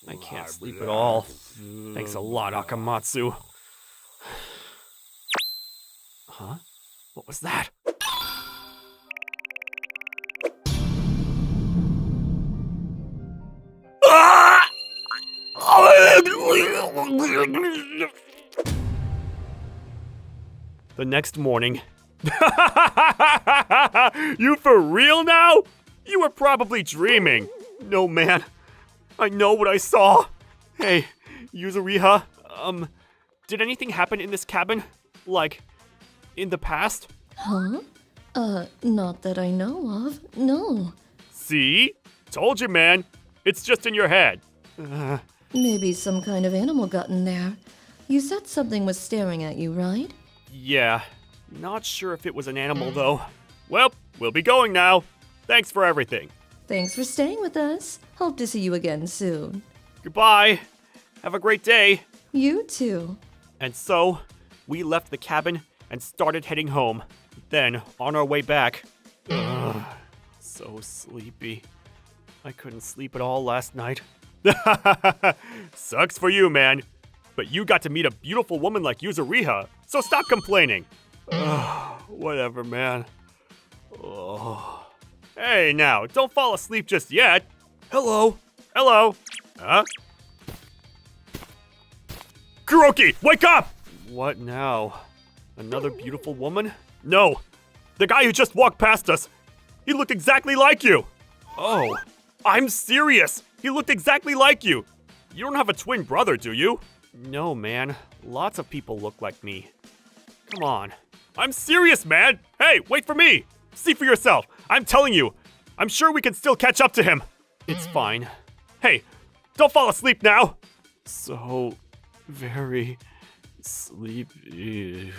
Speaker 5: I can't sleep at all. Thanks a lot, Akamatsu. Huh? What was that? The next morning.
Speaker 1: You for real now? You were probably dreaming.
Speaker 5: No, man. I know what I saw. Hey, Yuzuriha, did anything happen in this cabin? Like, in the past?
Speaker 2: Huh? Not that I know of. No.
Speaker 1: See? Told you, man. It's just in your head.
Speaker 2: Maybe some kind of animal got in there. You said something was staring at you, right?
Speaker 5: Yeah. Not sure if it was an animal, though.
Speaker 1: Well, we'll be going now. Thanks for everything.
Speaker 2: Thanks for staying with us. Hope to see you again soon.
Speaker 5: Goodbye. Have a great day.
Speaker 2: You too.
Speaker 5: And so, we left the cabin and started heading home. Then, on our way back... Ugh, so sleepy. I couldn't sleep at all last night.
Speaker 1: Sucks for you, man. But you got to meet a beautiful woman like Yuzuriha, so stop complaining. Whatever, man. Oh. Hey, now, don't fall asleep just yet.
Speaker 5: Hello.
Speaker 1: Hello. Huh? Kuroki, wake up!
Speaker 5: What now? Another beautiful woman?
Speaker 1: No, the guy who just walked past us. He looked exactly like you.
Speaker 5: Oh,
Speaker 1: I'm serious. He looked exactly like you. You don't have a twin brother, do you?
Speaker 5: no, man. Lots of people look like me. Come on.
Speaker 1: I'm serious, man. Hey, wait for me. See for yourself. I'm telling you. I'm sure we can still catch up to him.
Speaker 5: It's fine.
Speaker 1: Hey, don't fall asleep now.
Speaker 5: So very sleepy.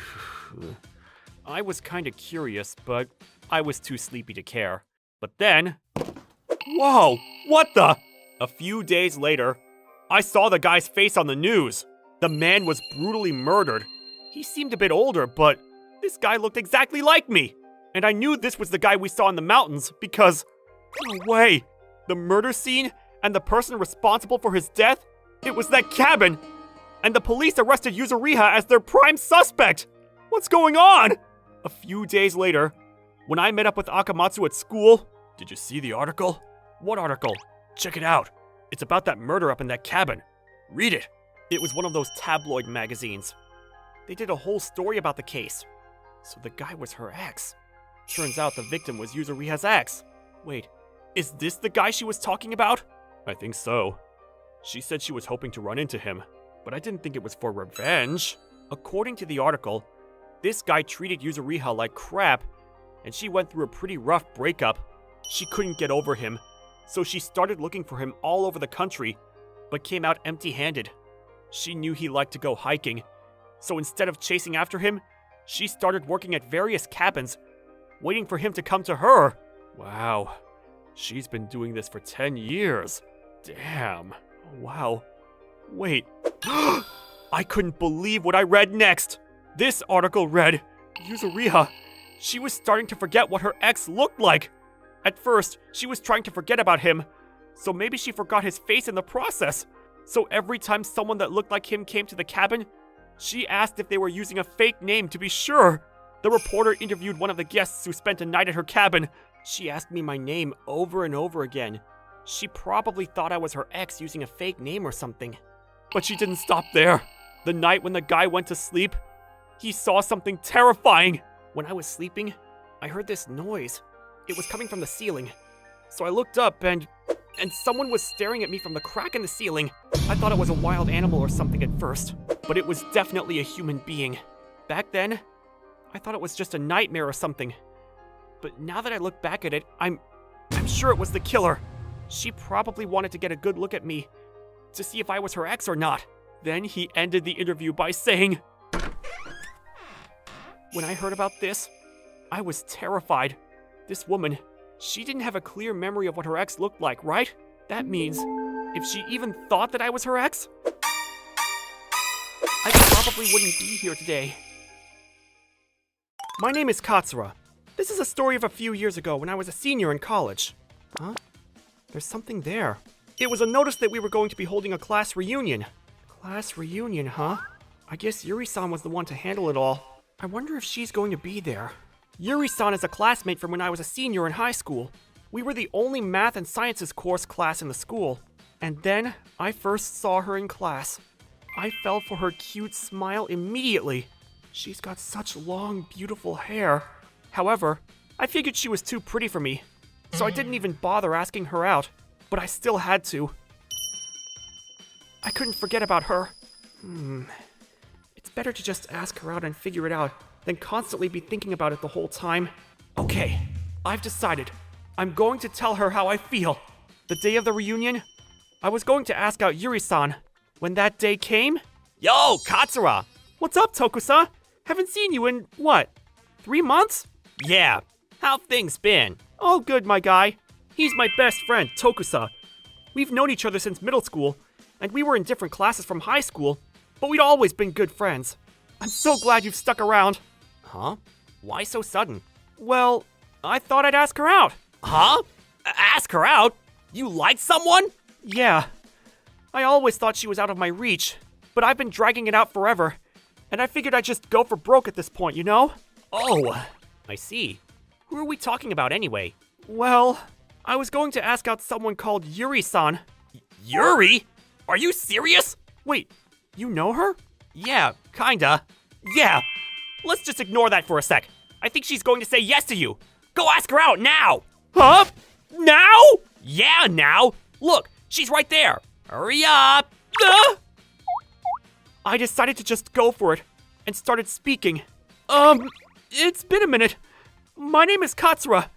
Speaker 5: I was kind of curious, but I was too sleepy to care. But then,
Speaker 1: Whoa, what the?
Speaker 5: a few days later, I saw the guy's face on the news. The man was brutally murdered. He seemed a bit older, but this guy looked exactly like me. And I knew this was the guy we saw in the mountains because, no way, the murder scene and the person responsible for his death, it was that cabin. And the police arrested Yuzuriha as their prime suspect. What's going on? A few days later, when I met up with Akamatsu at school,
Speaker 1: Did you see the article?
Speaker 5: what article?
Speaker 1: Check it out. It's about that murder up in that cabin. Read it.
Speaker 5: It was one of those tabloid magazines. They did a whole story about the case. So the guy was her ex. Turns out the victim was Yuzuriha's ex. Wait, is this the guy she was talking about?
Speaker 1: I think so. She said she was hoping to run into him, but I didn't think it was for revenge.
Speaker 5: According to the article, this guy treated Yuzuriha like crap, and she went through a pretty rough breakup. She couldn't get over him, so she started looking for him all over the country, but came out empty-handed. She knew he liked to go hiking, so instead of chasing after him, she started working at various cabins, waiting for him to come to her.
Speaker 1: Wow. She's been doing this for 10 years. Damn.
Speaker 5: Wow. Wait. I couldn't believe what I read next. This article read, Yuzuriha. She was starting to forget what her ex looked like. At first, she was trying to forget about him, so maybe she forgot his face in the process. So every time someone that looked like him came to the cabin, she asked if they were using a fake name to be sure. The reporter interviewed one of the guests who spent a night at her cabin. She asked me my name over and over again. She probably thought I was her ex using a fake name or something. But she didn't stop there. The night when the guy went to sleep, he saw something terrifying. When I was sleeping, I heard this noise. It was coming from the ceiling. So I looked up and someone was staring at me from the crack in the ceiling. I thought it was a wild animal or something at first, but it was definitely a human being. Back then, I thought it was just a nightmare or something. But now that I look back at it, I'm sure it was the killer. She probably wanted to get a good look at me to see if I was her ex or not. Then he ended the interview by saying, when I heard about this, I was terrified. This woman, she didn't have a clear memory of what her ex looked like, right? That means, if she even thought that I was her ex, I probably wouldn't be here today. My name is Katsura. This is a story of a few years ago when I was a senior in college. Huh? There's something there. It was a notice that we were going to be holding a class reunion. Class reunion, huh? I guess Yuri-san was the one to handle it all. I wonder if she's going to be there. Yuri-san is a classmate from when I was a senior in high school. We were the only math and sciences course class in the school. And then I first saw her in class. I fell for her cute smile immediately. She's got such long, beautiful hair. However, I figured she was too pretty for me, so I didn't even bother asking her out, but I still had to. I couldn't forget about her. It's better to just ask her out and figure it out than constantly be thinking about it the whole time. Okay, I've decided. I'm going to tell her how I feel. The day of the reunion, I was going to ask out Yuri-san. When that day came... Yo, Katsura!
Speaker 1: What's up, Tokusa? Haven't seen you in, what, 3 months?
Speaker 5: Yeah, how things been?
Speaker 1: All good, my guy. He's my best friend, Tokusa. We've known each other since middle school, and we were in different classes from high school, but we'd always been good friends. I'm so glad you've stuck around.
Speaker 5: Huh? Why so sudden?
Speaker 1: Well, I thought I'd ask her out.
Speaker 5: Huh? Ask her out? You like someone?
Speaker 1: Yeah. I always thought she was out of my reach, but I've been dragging it out forever, and I figured I'd just go for broke at this point, you know?
Speaker 5: Oh, I see. Who are we talking about anyway?
Speaker 1: Well, I was going to ask out someone called Yuri-san.
Speaker 5: Yuri? Are you serious?
Speaker 1: Wait, you know her?
Speaker 5: Yeah, kinda. Yeah. Let's just ignore that for a sec. I think she's going to say yes to you. Go ask her out now!
Speaker 1: Huh? Now?
Speaker 5: Yeah, now! Look, she's right there. Hurry up!
Speaker 1: I decided to just go for it and started speaking. It's been a minute. My name is Katsura.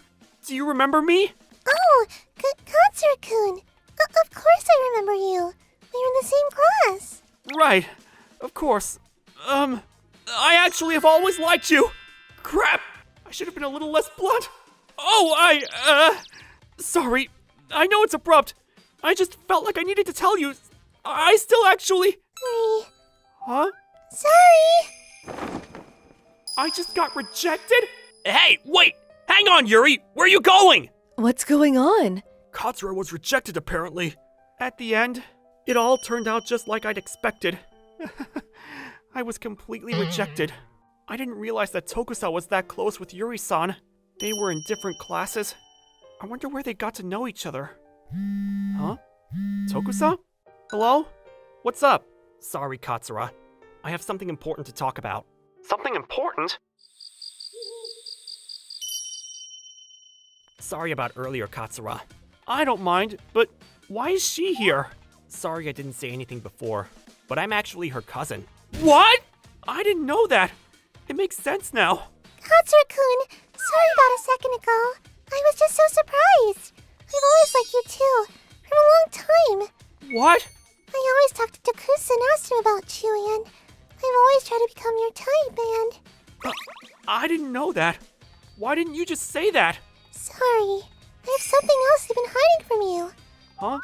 Speaker 1: Do you remember me?
Speaker 8: Oh, Katsura-kun. Of course I remember you. We were in the same class.
Speaker 1: Right. Of course. I actually have always liked you. Crap. I should have been a little less blunt. Oh, sorry. I know it's abrupt. I just felt like I needed to tell you. I still actually...
Speaker 8: Sorry.
Speaker 1: Huh?
Speaker 8: Sorry.
Speaker 1: I just got rejected?
Speaker 5: Hey, wait! Hang on, Yuri! Where are you going?
Speaker 7: What's going on?
Speaker 1: Katsura was rejected, apparently. At the end, it all turned out just like I'd expected. I was completely rejected. I didn't realize that Tokusa was that close with Yuri-san. They were in different classes. I wonder where they got to know each other. Huh? Tokusa? Hello? What's up?
Speaker 5: Sorry, Katsura. I have something important to talk about.
Speaker 1: Something important?
Speaker 5: Sorry about earlier, Katsura.
Speaker 1: I don't mind, but why is she here?
Speaker 5: Sorry I didn't say anything before, but I'm actually her cousin.
Speaker 1: What? I didn't know that. It makes sense now.
Speaker 8: Katsura-kun, sorry about a second ago. I was just so surprised. I've always liked you too, for a long time.
Speaker 1: What?
Speaker 8: I always talked to Tokusa and asked him about you, and I've always tried to become your type, and...
Speaker 1: I didn't know that. Why didn't you just say that?
Speaker 8: Sorry. I have something else I've been hiding from you.
Speaker 1: Huh?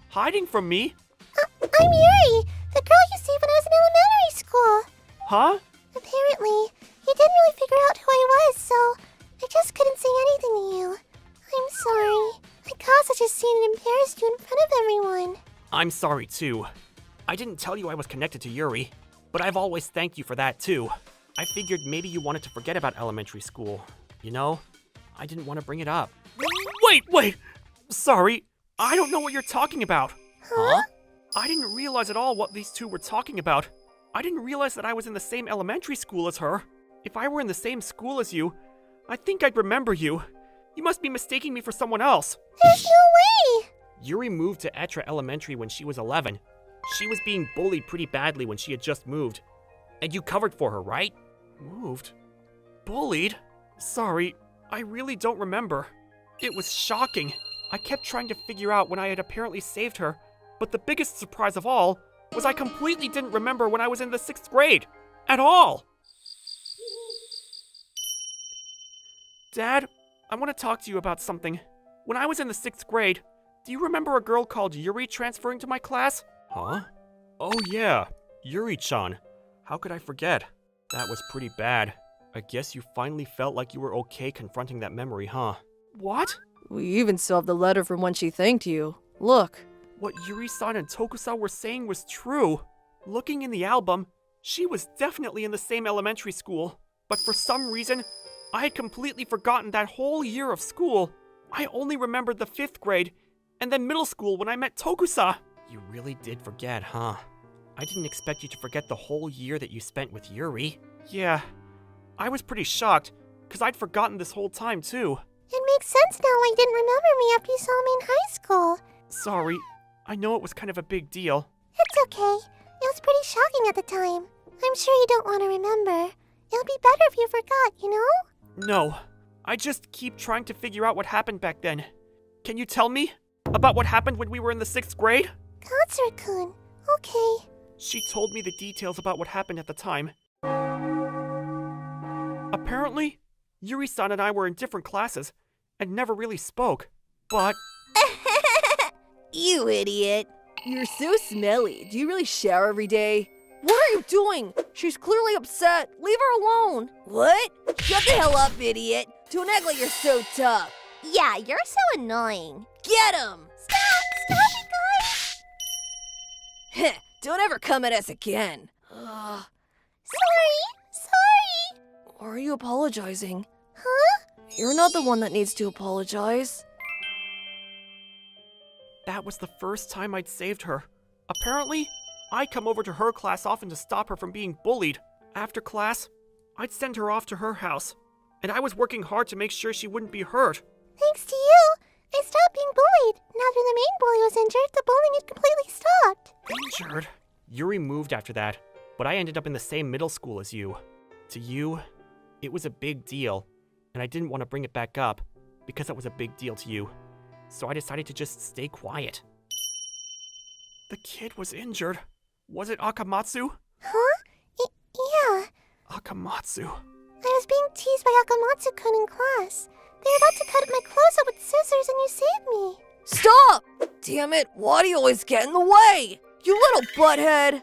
Speaker 1: Hiding from me?
Speaker 8: I'm Yuri, the girl you saved when I was in elementary school.
Speaker 1: Huh?
Speaker 8: Apparently, you didn't really figure out who I was, so I just couldn't say anything to you. I'm sorry. I caused such a scene and embarrassed you in front of everyone.
Speaker 5: I'm sorry, too. I didn't tell you I was connected to Yuri, but I've always thanked you for that, too. I figured maybe you wanted to forget about elementary school. You know? I didn't want to bring it up.
Speaker 1: Wait! Sorry, I don't know what you're talking about.
Speaker 5: Huh?
Speaker 1: I didn't realize at all what these two were talking about. I didn't realize that I was in the same elementary school as her. If I were in the same school as you, I think I'd remember you. You must be mistaking me for someone else.
Speaker 8: There's no way!
Speaker 5: Yuri moved to Etra Elementary when she was 11. She was being bullied pretty badly when she had just moved. And you covered for her, right?
Speaker 1: Moved? Bullied? Sorry, I really don't remember. It was shocking. I kept trying to figure out when I had apparently saved her, but the biggest surprise of all was I completely didn't remember when I was in the 6th grade. At all! Dad, I want to talk to you about something. When I was in the 6th grade, do you remember a girl called Yuri transferring to my class?
Speaker 5: Huh?
Speaker 1: Oh yeah, Yuri-chan. How could I forget? That was pretty bad. I guess you finally felt like you were okay confronting that memory, huh? What?
Speaker 7: We even still have the letter from when she thanked you. Look.
Speaker 1: What Yuri-san and Tokusa were saying was true. Looking in the album, she was definitely in the same elementary school. But for some reason, I had completely forgotten that whole year of school. I only remembered the 5th grade, and then middle school when I met Tokusa.
Speaker 5: You really did forget, huh? I didn't expect you to forget the whole year that you spent with Yuri.
Speaker 1: Yeah, I was pretty shocked, because I'd forgotten this whole time too.
Speaker 8: It makes sense now why you didn't remember me after you saw me in high school.
Speaker 1: Sorry, I know it was kind of a big deal.
Speaker 8: It's okay. It was pretty shocking at the time. I'm sure you don't want to remember. It'll be better if you forgot, you know?
Speaker 1: No, I just keep trying to figure out what happened back then. Can you tell me about what happened when we were in the 6th grade?
Speaker 8: Katsura-kun. Okay.
Speaker 1: She told me the details about what happened at the time. Apparently, Yuri-san and I were in different classes and never really spoke. But
Speaker 4: You idiot.
Speaker 7: You're so smelly. Do you really shower every day? What are you doing? She's clearly upset. Leave her alone.
Speaker 4: What? Shut the hell up, idiot. Don't act like you're so tough.
Speaker 3: Yeah, you're so annoying.
Speaker 4: Get him!
Speaker 8: Stop it, guys!
Speaker 7: Don't ever come at us again.
Speaker 8: Sorry.
Speaker 7: Why are you apologizing?
Speaker 8: Huh?
Speaker 7: You're not the one that needs to apologize.
Speaker 1: that was the first time I'd saved her. Apparently, I'd come over to her class often to stop her from being bullied. After class, I'd send her off to her house. And I was working hard to make sure she wouldn't be hurt.
Speaker 8: Thanks to you, I stopped being bullied. And after the main bully was injured, the bullying had completely stopped.
Speaker 1: Injured?
Speaker 5: Yuri moved after that, but I ended up in the same middle school as you. To you, it was a big deal, and I didn't want to bring it back up because it was a big deal to you. So I decided to just stay quiet.
Speaker 1: The kid was injured. Was it Akamatsu?
Speaker 8: Huh? Yeah.
Speaker 1: Akamatsu.
Speaker 8: I was being teased by Akamatsu-kun in class. They were about to cut my clothes up with scissors and you saved me.
Speaker 7: Stop! Damn it, why do you always get in the way? You little butthead!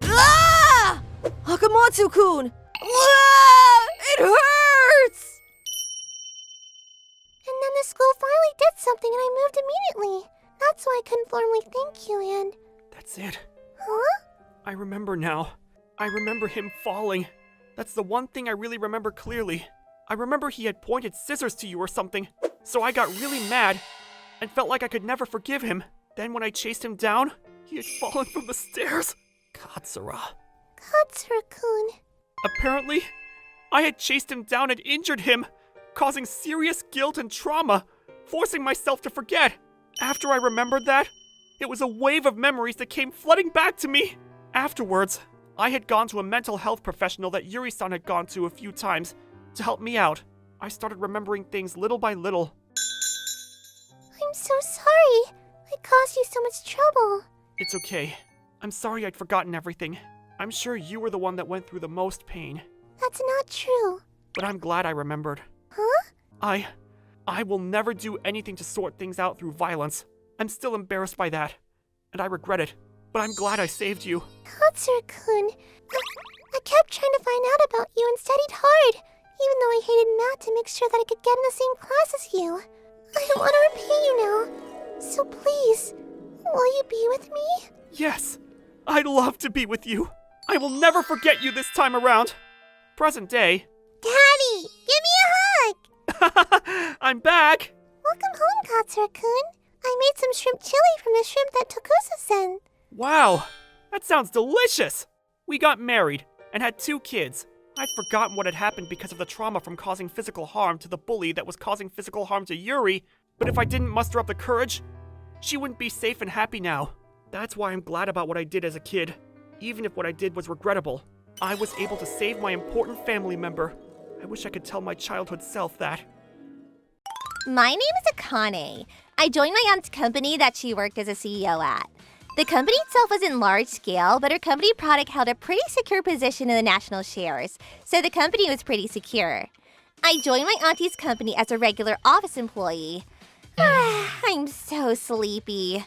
Speaker 7: Ah! Akamatsu-kun! Ah! It hurts!
Speaker 8: And then the school finally did something and I moved immediately. That's why I couldn't formally thank you and...
Speaker 1: That's it.
Speaker 8: Huh?
Speaker 1: I remember now. I remember him falling. That's the one thing I really remember clearly. I remember he had pointed scissors to you or something, so I got really mad and felt like I could never forgive him. Then when I chased him down, he had fallen from the stairs.
Speaker 5: Katsura.
Speaker 8: Katsura-kun.
Speaker 1: Apparently, I had chased him down and injured him, causing serious guilt and trauma, forcing myself to forget. After I remembered that, it was a wave of memories that came flooding back to me. Afterwards, I had gone to a mental health professional that Yuri-san had gone to a few times to help me out. I started remembering things little by little.
Speaker 8: I'm so sorry. I caused you so much trouble.
Speaker 1: It's okay. I'm sorry I'd forgotten everything. I'm sure you were the one that went through the most pain.
Speaker 8: That's not true.
Speaker 1: But I'm glad I remembered.
Speaker 8: Huh?
Speaker 1: I will never do anything to sort things out through violence. I'm still embarrassed by that. And I regret it. But I'm glad I saved you.
Speaker 8: Katsura-kun. I kept trying to find out about you and studied hard, even though I hated math to make sure that I could get in the same class as you. I want to repay you now. So please, will you be with me?
Speaker 1: Yes, I'd love to be with you. I will never forget you this time around. Present day.
Speaker 8: Daddy, give me a hug!
Speaker 1: I'm back.
Speaker 8: Welcome home, Katsura-kun. I made some shrimp chili from the shrimp that Tokusa sent.
Speaker 1: Wow, that sounds delicious. We got married and had 2 kids. I'd forgotten what had happened because of the trauma from causing physical harm to the bully that was causing physical harm to Yuri, but if I didn't muster up the courage, she wouldn't be safe and happy now. That's why I'm glad about what I did as a kid. Even if what I did was regrettable, I was able to save my important family member. I wish I could tell my childhood self that.
Speaker 3: My name is Akane. I joined my aunt's company that she worked as a CEO at. The company itself wasn't large scale, but her company product held a pretty secure position in the national shares, so the company was pretty secure. I joined my auntie's company as a regular office employee. I'm so sleepy.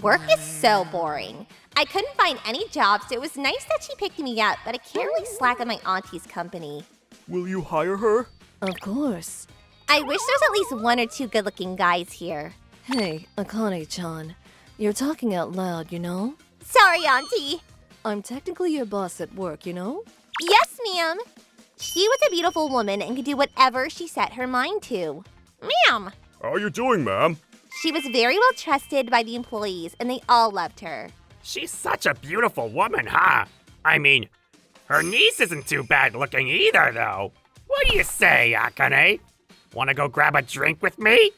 Speaker 3: Work is so boring. I couldn't find any jobs, so it was nice that she picked me up, but I can't really slack on my auntie's company.
Speaker 1: Will you hire her?
Speaker 7: Of course.
Speaker 3: I wish there was at least one or two good-looking guys here.
Speaker 7: Hey, Akane-chan. You're talking out loud, you know?
Speaker 3: Sorry, Auntie.
Speaker 7: I'm technically your boss at work, you know?
Speaker 3: Yes, ma'am. She was a beautiful woman and could do whatever she set her mind to. Ma'am.
Speaker 1: How are you doing, ma'am?
Speaker 3: She was very well trusted by the employees, and they all loved her.
Speaker 5: She's such a beautiful woman, huh? I mean, her niece isn't too bad looking either, though. What do you say, Akane? Wanna go grab a drink with me?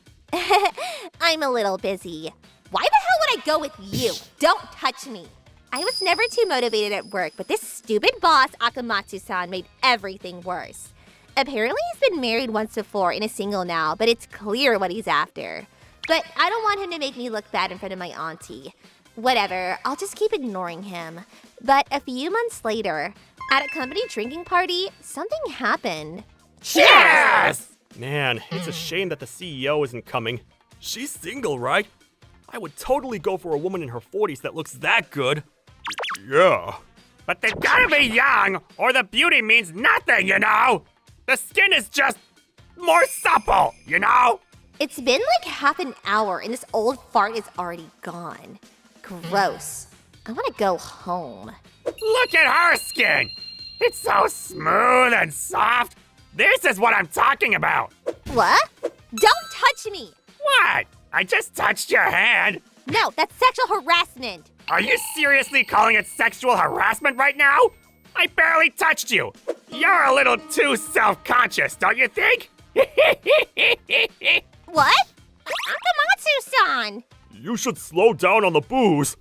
Speaker 3: I'm a little busy. Why the hell would I go with you? Don't touch me. I was never too motivated at work, but this stupid boss, Akamatsu-san, made everything worse. Apparently he's been married once before and is single now, but it's clear what he's after. But I don't want him to make me look bad in front of my auntie. Whatever, I'll just keep ignoring him. But a few months later, at a company drinking party, something happened.
Speaker 5: Cheers!
Speaker 1: Man, it's a shame that the CEO isn't coming. She's single, right? I would totally go for a woman in her 40s that looks that good. Yeah.
Speaker 5: But they've gotta be young, or the beauty means nothing, you know? The skin is just more supple, you know?
Speaker 3: It's been like half an hour and this old fart is already gone. Gross. I want to go home.
Speaker 5: Look at her skin! It's so smooth and soft. This is what I'm talking about.
Speaker 3: What? Don't touch me!
Speaker 5: What? I just touched your hand.
Speaker 3: No, that's sexual harassment.
Speaker 5: Are you seriously calling it sexual harassment right now? I barely touched you. You're a little too self-conscious, don't you think?
Speaker 3: What? Akamatsu-san!
Speaker 1: You should slow down on the booze.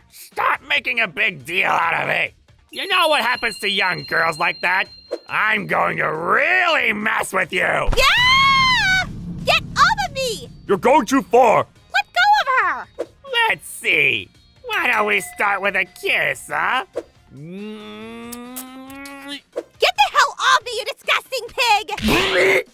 Speaker 5: Stop making a big deal out of it. You know what happens to young girls like that? I'm going to really mess with you.
Speaker 3: Yeah! Get off of me!
Speaker 1: You're going too far.
Speaker 3: Let go of her!
Speaker 5: Let's see. Why don't we start with a kiss, huh?
Speaker 3: Get the hell off me, you disgusting pig!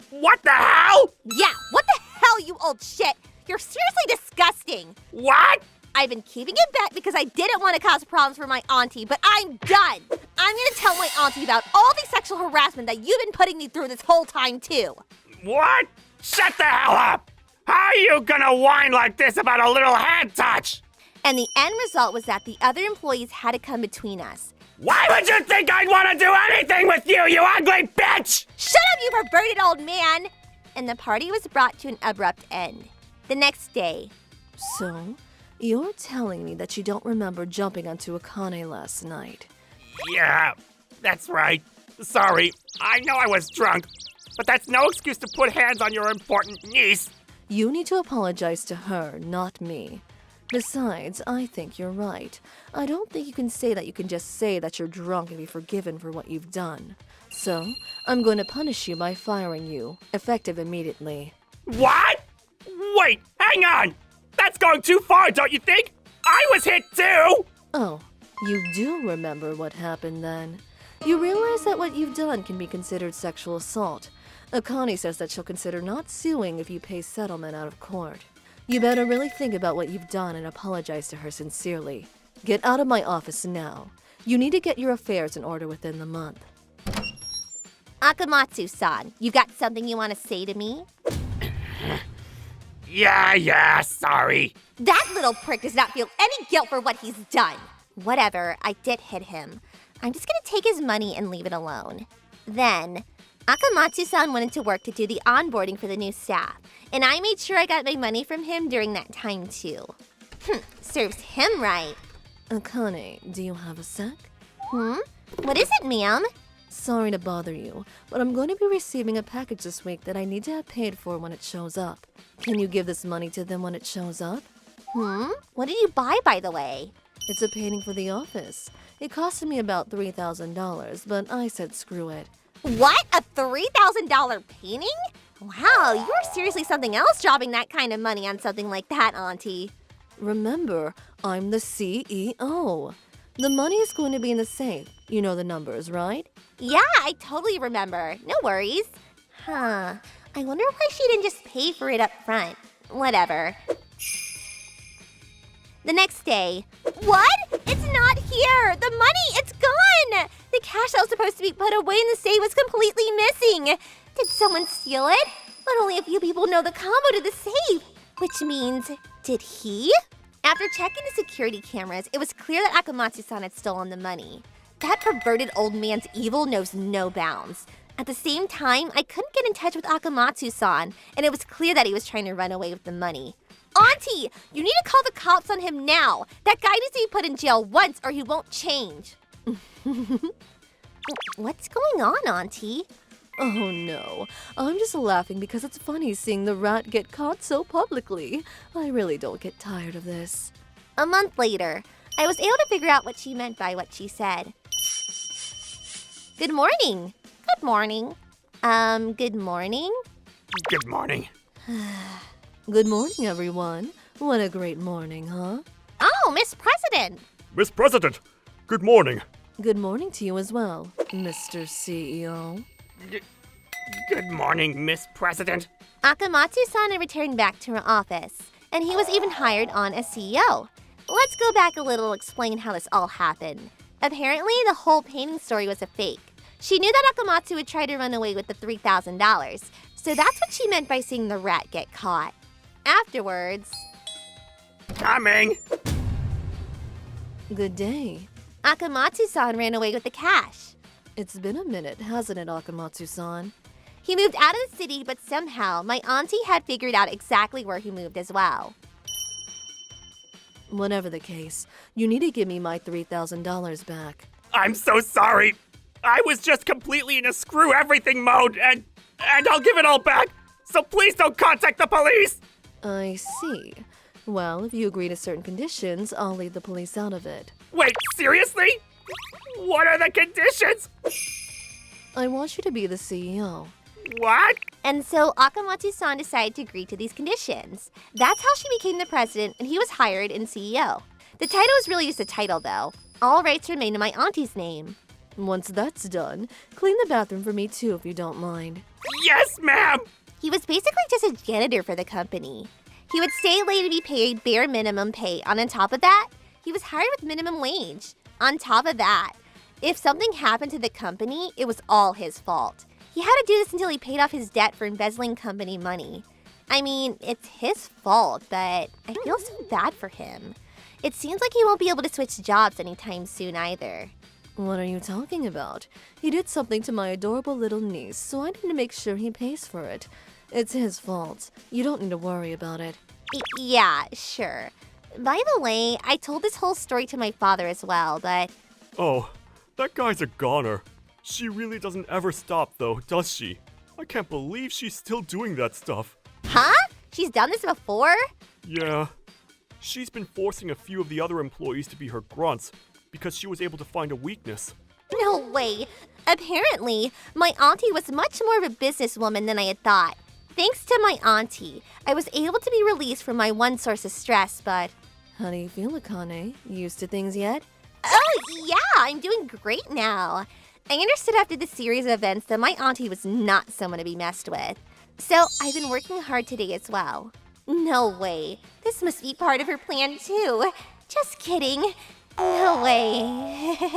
Speaker 5: What the hell?
Speaker 3: Yeah, what the hell, you old shit? You're seriously disgusting.
Speaker 5: What?
Speaker 3: I've been keeping it back because I didn't want to cause problems for my auntie, but I'm done. I'm gonna tell my auntie about all the sexual harassment that you've been putting me through this whole time, too.
Speaker 5: What? Shut the hell up! How are you gonna whine like this about a little hand touch?
Speaker 3: And the end result was that the other employees had to come between us.
Speaker 5: Why would you think I'd want to do anything with you, you ugly bitch?
Speaker 3: Shut up, you perverted old man! And the party was brought to an abrupt end. The next day.
Speaker 7: So, you're telling me that you don't remember jumping onto Akane last night?
Speaker 5: Yeah, that's right. Sorry, I know I was drunk, but that's no excuse to put hands on your important niece.
Speaker 7: You need to apologize to her, not me. Besides, I think you're right. I don't think you can say that you can just say that you're drunk and be forgiven for what you've done. So, I'm going to punish you by firing you, effective immediately.
Speaker 5: What? Wait, hang on! That's going too far, don't you think? I was hit too!
Speaker 7: Oh, you do remember what happened then. You realize that what you've done can be considered sexual assault. Akane says that she'll consider not suing if you pay settlement out of court. You better really think about what you've done and apologize to her sincerely. Get out of my office now. You need to get your affairs in order within the month.
Speaker 3: Akamatsu-san, you got something you want to say to me?
Speaker 5: Yeah, sorry.
Speaker 3: That little prick does not feel any guilt for what he's done. Whatever, I did hit him. I'm just gonna take his money and leave it alone. Then, Akamatsu-san went into work to do the onboarding for the new staff, and I made sure I got my money from him during that time too. Serves him right.
Speaker 7: Akane, do you have a sec?
Speaker 8: What is it, ma'am?
Speaker 7: Sorry to bother you, but I'm going to be receiving a package this week that I need to have paid for when it shows up. Can you give this money to them when it shows up?
Speaker 8: What did you buy, by the way?
Speaker 7: It's a painting for the office. It costed me about $3,000, but I said screw it.
Speaker 6: What? A $3,000 painting? Wow, you're seriously something else dropping that kind of money on something like that, Auntie.
Speaker 7: Remember, I'm the CEO. The money is going to be in the safe. You know the numbers, right?
Speaker 6: Yeah, I totally remember. No worries.
Speaker 8: Huh. I wonder why she didn't just pay for it up front.
Speaker 6: Whatever. The next day. What? It's not here! The money, it's gone! The cash that was supposed to be put away in the safe was completely missing. Did someone steal it? But only a few people know the combo to the safe. Which means, did he? After checking the security cameras, it was clear that Akamatsu-san had stolen the money. That perverted old man's evil knows no bounds. At the same time, I couldn't get in touch with Akamatsu-san, and it was clear that he was trying to run away with the money. Auntie, you need to call the cops on him now. That guy needs to be put in jail once or he won't change. What's going on, Auntie?
Speaker 7: Oh no, I'm just laughing because it's funny seeing the rat get caught so publicly. I really don't get tired of this.
Speaker 6: A month later, I was able to figure out what she meant by what she said. Good morning. Good morning. Good morning?
Speaker 5: Good morning.
Speaker 7: Good morning, everyone. What a great morning, huh?
Speaker 6: Oh, Miss President.
Speaker 1: Miss President, good morning.
Speaker 7: Good morning to you as well, Mr. CEO.
Speaker 5: Good morning, Miss President.
Speaker 6: Akamatsu-san had returned back to her office, and he was even hired on as CEO. Let's go back a little to explain how this all happened. Apparently, the whole painting story was a fake. She knew that Akamatsu would try to run away with the $3,000, so that's what she meant by seeing the rat get caught. Afterwards,
Speaker 5: Coming.
Speaker 7: Good day.
Speaker 6: Akamatsu-san ran away with the cash.
Speaker 7: It's been a minute, hasn't it, Akamatsu-san?
Speaker 6: He moved out of the city, but somehow my auntie had figured out exactly where he moved as well.
Speaker 7: Whatever the case, you need to give me my $3,000 back.
Speaker 5: I'm so sorry. I was just completely in a screw everything mode, and I'll give it all back. So please don't contact the police.
Speaker 7: I see. Well, if you agree to certain conditions, I'll leave the police out of it.
Speaker 5: Wait, seriously? What are the conditions?
Speaker 7: I want you to be the CEO.
Speaker 5: What?
Speaker 6: And so Akamatsu-san decided to agree to these conditions. That's how she became the president, and he was hired in CEO. The title was really just a title, though. All rights remain in my auntie's name.
Speaker 7: Once that's done, clean the bathroom for me too, if you don't mind.
Speaker 5: Yes, ma'am.
Speaker 6: He was basically just a janitor for the company. He would stay late to be paid bare minimum pay, and on top of that, he was hired with minimum wage. On top of that, if something happened to the company, it was all his fault. He had to do this until he paid off his debt for embezzling company money. I mean, it's his fault, but I feel so bad for him. It seems like he won't be able to switch jobs anytime soon either.
Speaker 7: What are you talking about? He did something to my adorable little niece, so I need to make sure he pays for it. It's his fault. You don't need to worry about it.
Speaker 6: Yeah, sure. By the way, I told this whole story to my father as well, but...
Speaker 1: Oh, that guy's a goner. She really doesn't ever stop though, does she? I can't believe she's still doing that stuff.
Speaker 6: Huh? She's done this before?
Speaker 1: Yeah. She's been forcing a few of the other employees to be her grunts because she was able to find a weakness.
Speaker 6: No way. Apparently, my auntie was much more of a businesswoman than I had thought. Thanks to my auntie, I was able to be released from my one source of stress, but...
Speaker 7: How do you feel, Akane? Used to things yet?
Speaker 6: Oh, yeah, I'm doing great now. I understood after the series of events that my auntie was not someone to be messed with. So I've been working hard today as well. No way. This must be part of her plan too. Just kidding. No way.